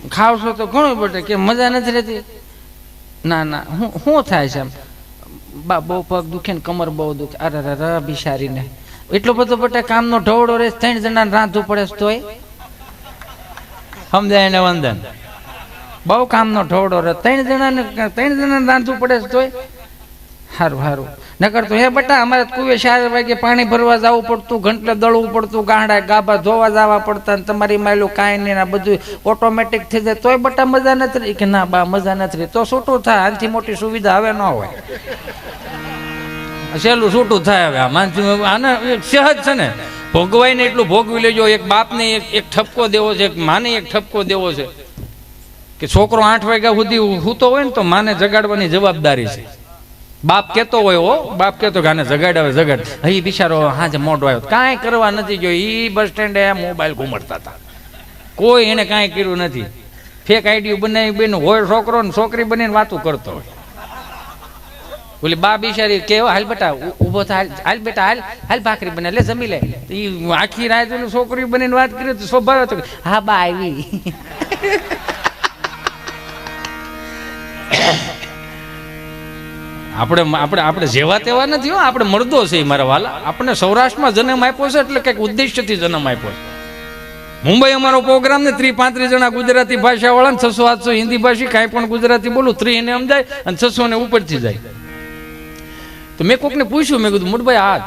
ખાવશો તો ઘણું બટા કે મજા નથી રહેતી. ના શું થાય છે? બા બહુ પગ દુખે ને કમર બહુ દુખે. અરે બિચારીને એટલો બધો બટા કામનો ઢવડો રહે, 3 જણાને રાંધવું પડે તોય સમજાય ને વંદન. બહુ કામનો ઢવડો રહે, 3 જણાને રાંધવું પડે તોય. સારું નકર તો હે બટા અમારે કુએ 4 વાગે પાણી ભરવા જવું પડતું, ઘંટલે દળવું પડતું, ગાંડા ગાભા ધોવા જવા પડતા, તમારી માયલું કાંઈ નહીં, બધું ઓટોમેટિક થઈ જાય તોય બટા મજા નથી. કે ના બા મજા નથી. તો છૂટું થાય, આનાથી મોટી સુવિધા હવે ન હોય. સહેલું છૂટું થાય. હવે આને સહજ છે ને, ભોગવાય ને એટલું ભોગવી લેજો. એક બાપને એક ઠપકો દેવો છે, એક માને એક ઠપકો દેવો છે કે છોકરો 8 વાગ્યા સુધી સૂતો હોય ને તો માને જગાડવાની જવાબદારી છે. બાપ કેતો હોય, બાપ કેતો કે આને જગાડ. અહીં બિચારો હાજે મોઢો આવ્યો, કાંઈ કરવા નથી ગયો. ઈ બસ સ્ટેન્ડે મોબાઈલ ઘુમડતા હતા, કોઈ એને કાંઈ કર્યું નથી. ફેક આઈડિયું બનાવી બેન હોય છોકરો ને છોકરી બનીને વાતું કરતો હોય. બોલી બા બિચારી કેવા હાલ બેટા ઉભો થાય, હાલ બેટા હાલ ભાખરી બને લે જમી લે. ઈ આખી રાત છોકરી બનીને વાત કરી તો સ્વભાવ હતો હા બા આવી. આપણે જેવા તેવા નથી. આપણે મર્દો છે મારા વાલા. આપણે સૌરાષ્ટ્રમાં જન્મ આપ્યો છે એટલે કંઈક ઉદ્દેશ્યથી જન્મ આપ્યો છે. મુંબઈ અમારો પ્રોગ્રામ ને 30-35 જણા ગુજરાતી ભાષા વાળા, 600-700 હિન્દી ભાષી, કાંઈ પણ ગુજરાતી બોલું 3 ને સમજાય અને 600 ને ઉપરથી જાય. તો મેં કોકને પૂછ્યું, મેં કીધું મોટભાઈ આ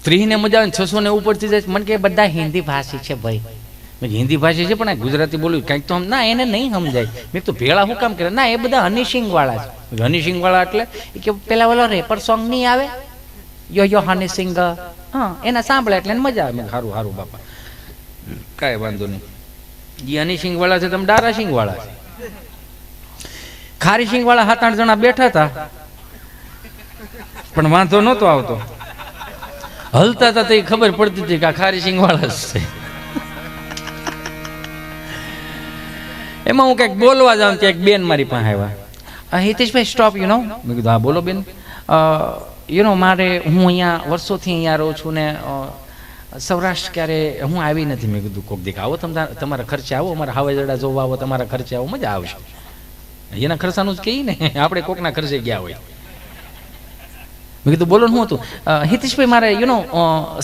3 ને મજા આવે 600 ને ઉપરથી જાય? મને કે બધા હિન્દી ભાષી છે ભાઈ. મેં હિન્દી ભાષી છે પણ આ ગુજરાતી બોલ્યું કંઈક તો ના એને નહીં સમજાય. મેં તો ભેળા શું કામ કરે? ના એ બધા હનીસિંગ વાળા છે. હનીસિંગ વાળા એટલે કે પેલા ઓલો રેપર સોંગ નહીં આવે યો હનીસિંગ, હા એના સાંભળે એટલે મજા આવે. સારું બાપા કાંઈ વાંધો નહીં. એ હનીસિંગ વાળા છે, તમે ડારાસિંગ વાળા છે. ખારી સિંગ વાળા 7-8 જણા બેઠા હતા, પણ વાંધો નહોતો આવતો. હલતા હતા તો એ ખબર પડતી હતી કે આ ખારી સિંગ વાળા જ છે. એમાં હું કંઈક બોલવા જાઉં ત્યાં એક બેન મારી પાસે આવ્યા. Hiteshbhai stop you know. મેં કીધું હા બોલો બેન. મારે હું અહીંયા વર્ષોથી અહીંયા રહું છું ને સૌરાષ્ટ્ર ક્યારે હું આવી નથી. મેં કીધું કોક દીક આવો તમારા ખર્ચે આવો, અમારા હવાઈજડા જોવા આવો, તમારા ખર્ચે આવો, મજા આવશે. એના ખર્ચાનું જ કહીએ ને, આપણે કોકના ખર્ચે ગયા હોય. મેં કીધું બોલો શું હતું? હિતેશભાઈ મારે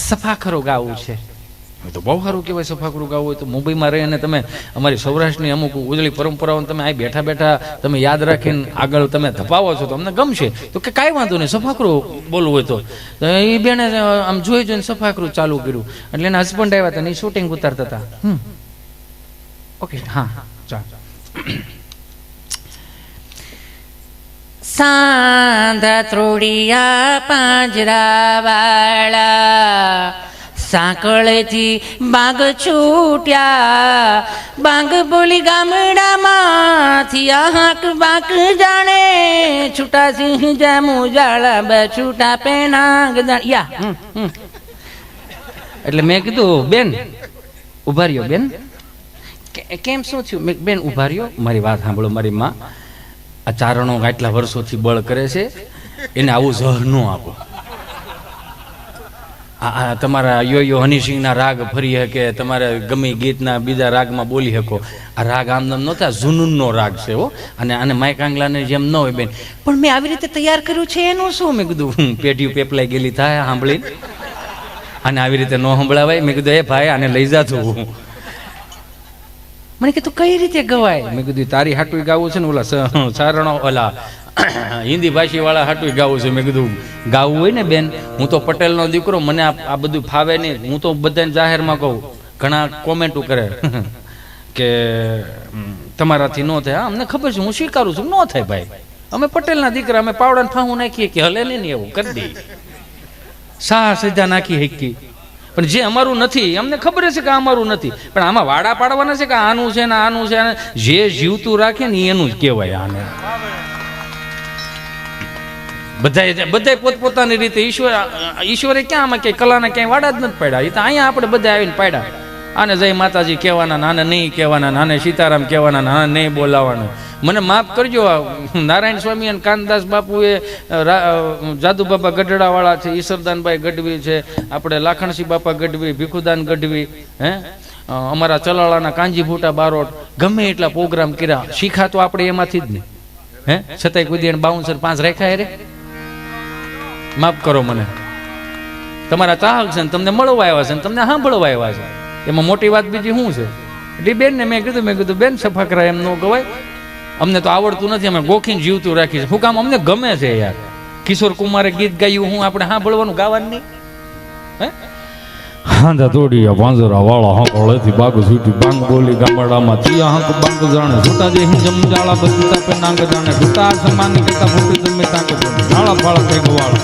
સફાખરો ગાવું છે. તો બહુ સારું કહેવાય, સફાખરું ગાવું હોય તો મુંબઈમાં રહીને તમે અમારી સૌરાષ્ટ્રની અમુક ઉજળી પરંપરાઓને તમે અહીં બેઠા બેઠા તમે યાદ રાખીને આગળ તમે ધપાવો છો તો અમને ગમશે. તો કે કાંઈ વાંધો નહીં, સફાખરું બોલવું હોય તો એ બેને આમ જોઈ જોઈને સફાખરું ચાલુ કર્યું. એટલે એના હસબન્ડ આવ્યા હતા ને એ શૂટિંગ ઉતારતા હતા. ઓકે હા ચાલો. સાંધા ત્રોડિયા પાંજરાવાળા, સાંકળેથી બાગ છૂટ્યા, બાગ બોલી ગામડામાંથી હાક બાક જાણે, છૂટા સિંહ જામુ જાળા બછૂટા પેનાગ યા. એટલે મેં કીધું બેન ઉભા રહ્યો. બેન કેમ શું થયું? બેન ઉભા રહ્યો, મારી વાત સાંભળો. મારી માં આ ચારણો આટલા વર્ષોથી બળ કરે છે, એને આવું ઝહર ન આપો. આ તમારા યો હનીસિંહના રાગ ફરી શકે, તમારે ગમે ગીતના બીજા રાગમાં બોલી શકો. આ રાગ આમ નામ નહોતા, જુનૂનનો રાગ છે હો. અને આને માય કાંગલાને જેમ ન હોય બેન. પણ મેં આવી રીતે તૈયાર કર્યું છે એનું શું? મેં કીધું પેઢીઓ પેપલાઈ ગયેલી થાય સાંભળી, અને આવી રીતે ન સંભળાવાય. મેં કીધું એ ભાઈ આને લઈ જાતું. મને કીધું કઈ રીતે ગવાય? મેં કીધું તારી હાટું ગાવું છે ને, ઓલા ચારણો ઓલા હિન્દી ભાષી વાળા હાટું ગાવું છે. મેં કીધું ગાવું હોય ને બેન, હું તો પટેલનો દીકરો, મને આ બધું ફાવે નહીં. હું તો બધાને જાહેરમાં કહું, ઘણા કોમેન્ટો કરે કે તમારાથી ન થાય. હા અમને ખબર છે, હું સ્વીકારું છું, ન થાય ભાઈ. અમે પટેલના દીકરા, અમે પાવડાને ફાવું નાખીએ કે હલે નહીં એવું કરી દઈએ, સા સજા નાખી હેકી. પણ જે અમારું નથી, અમને ખબર છે કે અમારું નથી, પણ આમાં વાડા પાડવાના છે કે આનું છે ને આનું છે. જે જીવતું રાખે ને એનું જ કહેવાય આને. બધા પોતપોતાની રીતે ઈશ્વરે ક્યાં આમાં ક્યાંય કલાના ક્યાંય વાડા જ નથી પાડ્યા. એ તો અહીંયા આપણે બધા આવીને પાડ્યા. આને જય માતાજી કહેવાના, નાને નહીં કહેવાના, નાને સીતારામ કહેવાના, નાને નહીં બોલાવવાનું. મને માફ કરજો, નારાયણ સ્વામી અને કાનદાસ બાપુએ, જાદુ બાપા ગઢડાવાળા છે, ઈશ્વરદાનભાઈ ગઢવી છે, આપણે લાખણસિંહ બાપા ગઢવી, ભીખુદાન ગઢવી, અમારા ચલાળાના કાંજી ભૂટા બારોટ, ગમે એટલા પ્રોગ્રામ કર્યા. શીખા તો આપણે એમાંથી જ નહીં. છતાંય કોઈ એને 52 5 રાખ્યા રે. માફ કરો મને. તમારા ચાહક છે ને તમને મળવા આવ્યા છે ને તમને સાંભળવા આવ્યા છે, એમાં મોટી વાત બીજી શું છે? એટલે બેન ને મેં કીધું બેન સફાકરા એમ ન ગવાય, અમને તો આવડતું નથી, અમે ગોખીને જીવતું રાખી છે. શું કામ? અમને ગમે છે યાર. કિશોર કુમારે ગીત ગાયું, હું આપણે સાંભળવાનું ગાવાનું નહીં? હાંધા તોડિયા પાંજરા વાળા હંકળેથી બાગ છૂટી, બાંગ બોલી ગામડામાં તિયા હંક બાંગ જાણે, છૂટા જે જમ જાળા બચતા પે નાંગ જાણે, છૂટા સમાની કેતા ફૂટી જમે તાંગ જાળા ફાળા તે ગવાળા,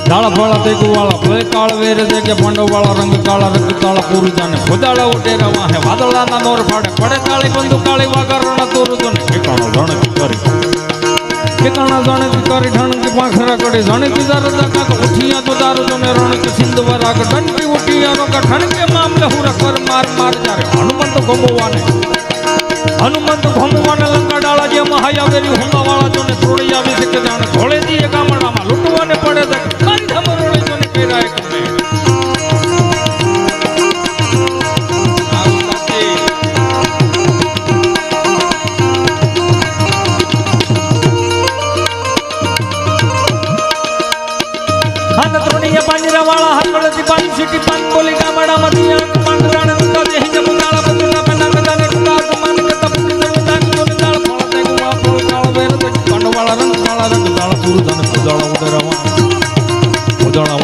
જાળા ફાળા તે ગવાળા, ભય કાળ વેરે દે કે પાંડવ વાળા, રંગ કાળા રંગ કાળા પૂરું જાણે, ખોદાળા ઉટેરા વાહે વાદળાના નોર ફાડે, પડે કાળી બંદુ કાળી વાગરના તોરું જોને, ઠેકાણો જાણે કરી ઠેકાણા જાણે પિકારી ઠાણકી પાંખરા કડે, જાણે પિતા રજા કાક ઉઠિયા તો દારૂ જોને, રણકી સિંધવા રાગ ઠણકી ઉઠિયાનો કા ઠણકે મામલે હુરા કર માર માર જારે, હનુમંત ગોમવાને લંકા ડાળા જે મહાયાવેરી હુંદાવાળા જોને થોડી આવી શકે, જાણે ધોળે દીએ ગામડામાં લૂંટવાને પડે દે, કાઈ ધમરોળે જોને કેરાય કરે. વાળા હરકડતી પાણી સીટી પાન બોલી ગામડામાં દિયા પાન રાણે ઉતા દે હિજબ કાળા બદલા પના કદાને કુડા કમાન કે તપતી જમતાન જોને દાળ ફળ તે ગુવા ફળ કાળ વેર તે પાંડવાળા રંગ દાળ પૂરું ધન ઉજાળા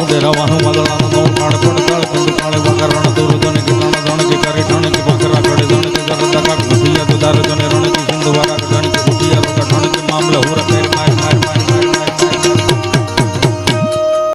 ઉડેરાવા હું મદળાનો નોર કાળ પડ દાળ કંદ કાળે વગરણ દોર જોને કે નાણા જાણે કે કરી ઠાણે કે બકરા કડે જાણે કે જરદા કાક મુઠિયા તો દાર જોને રણે કે સિંધ વારા જાણે કે મુઠિયા તો ઠાણે કે મામલે હું રખે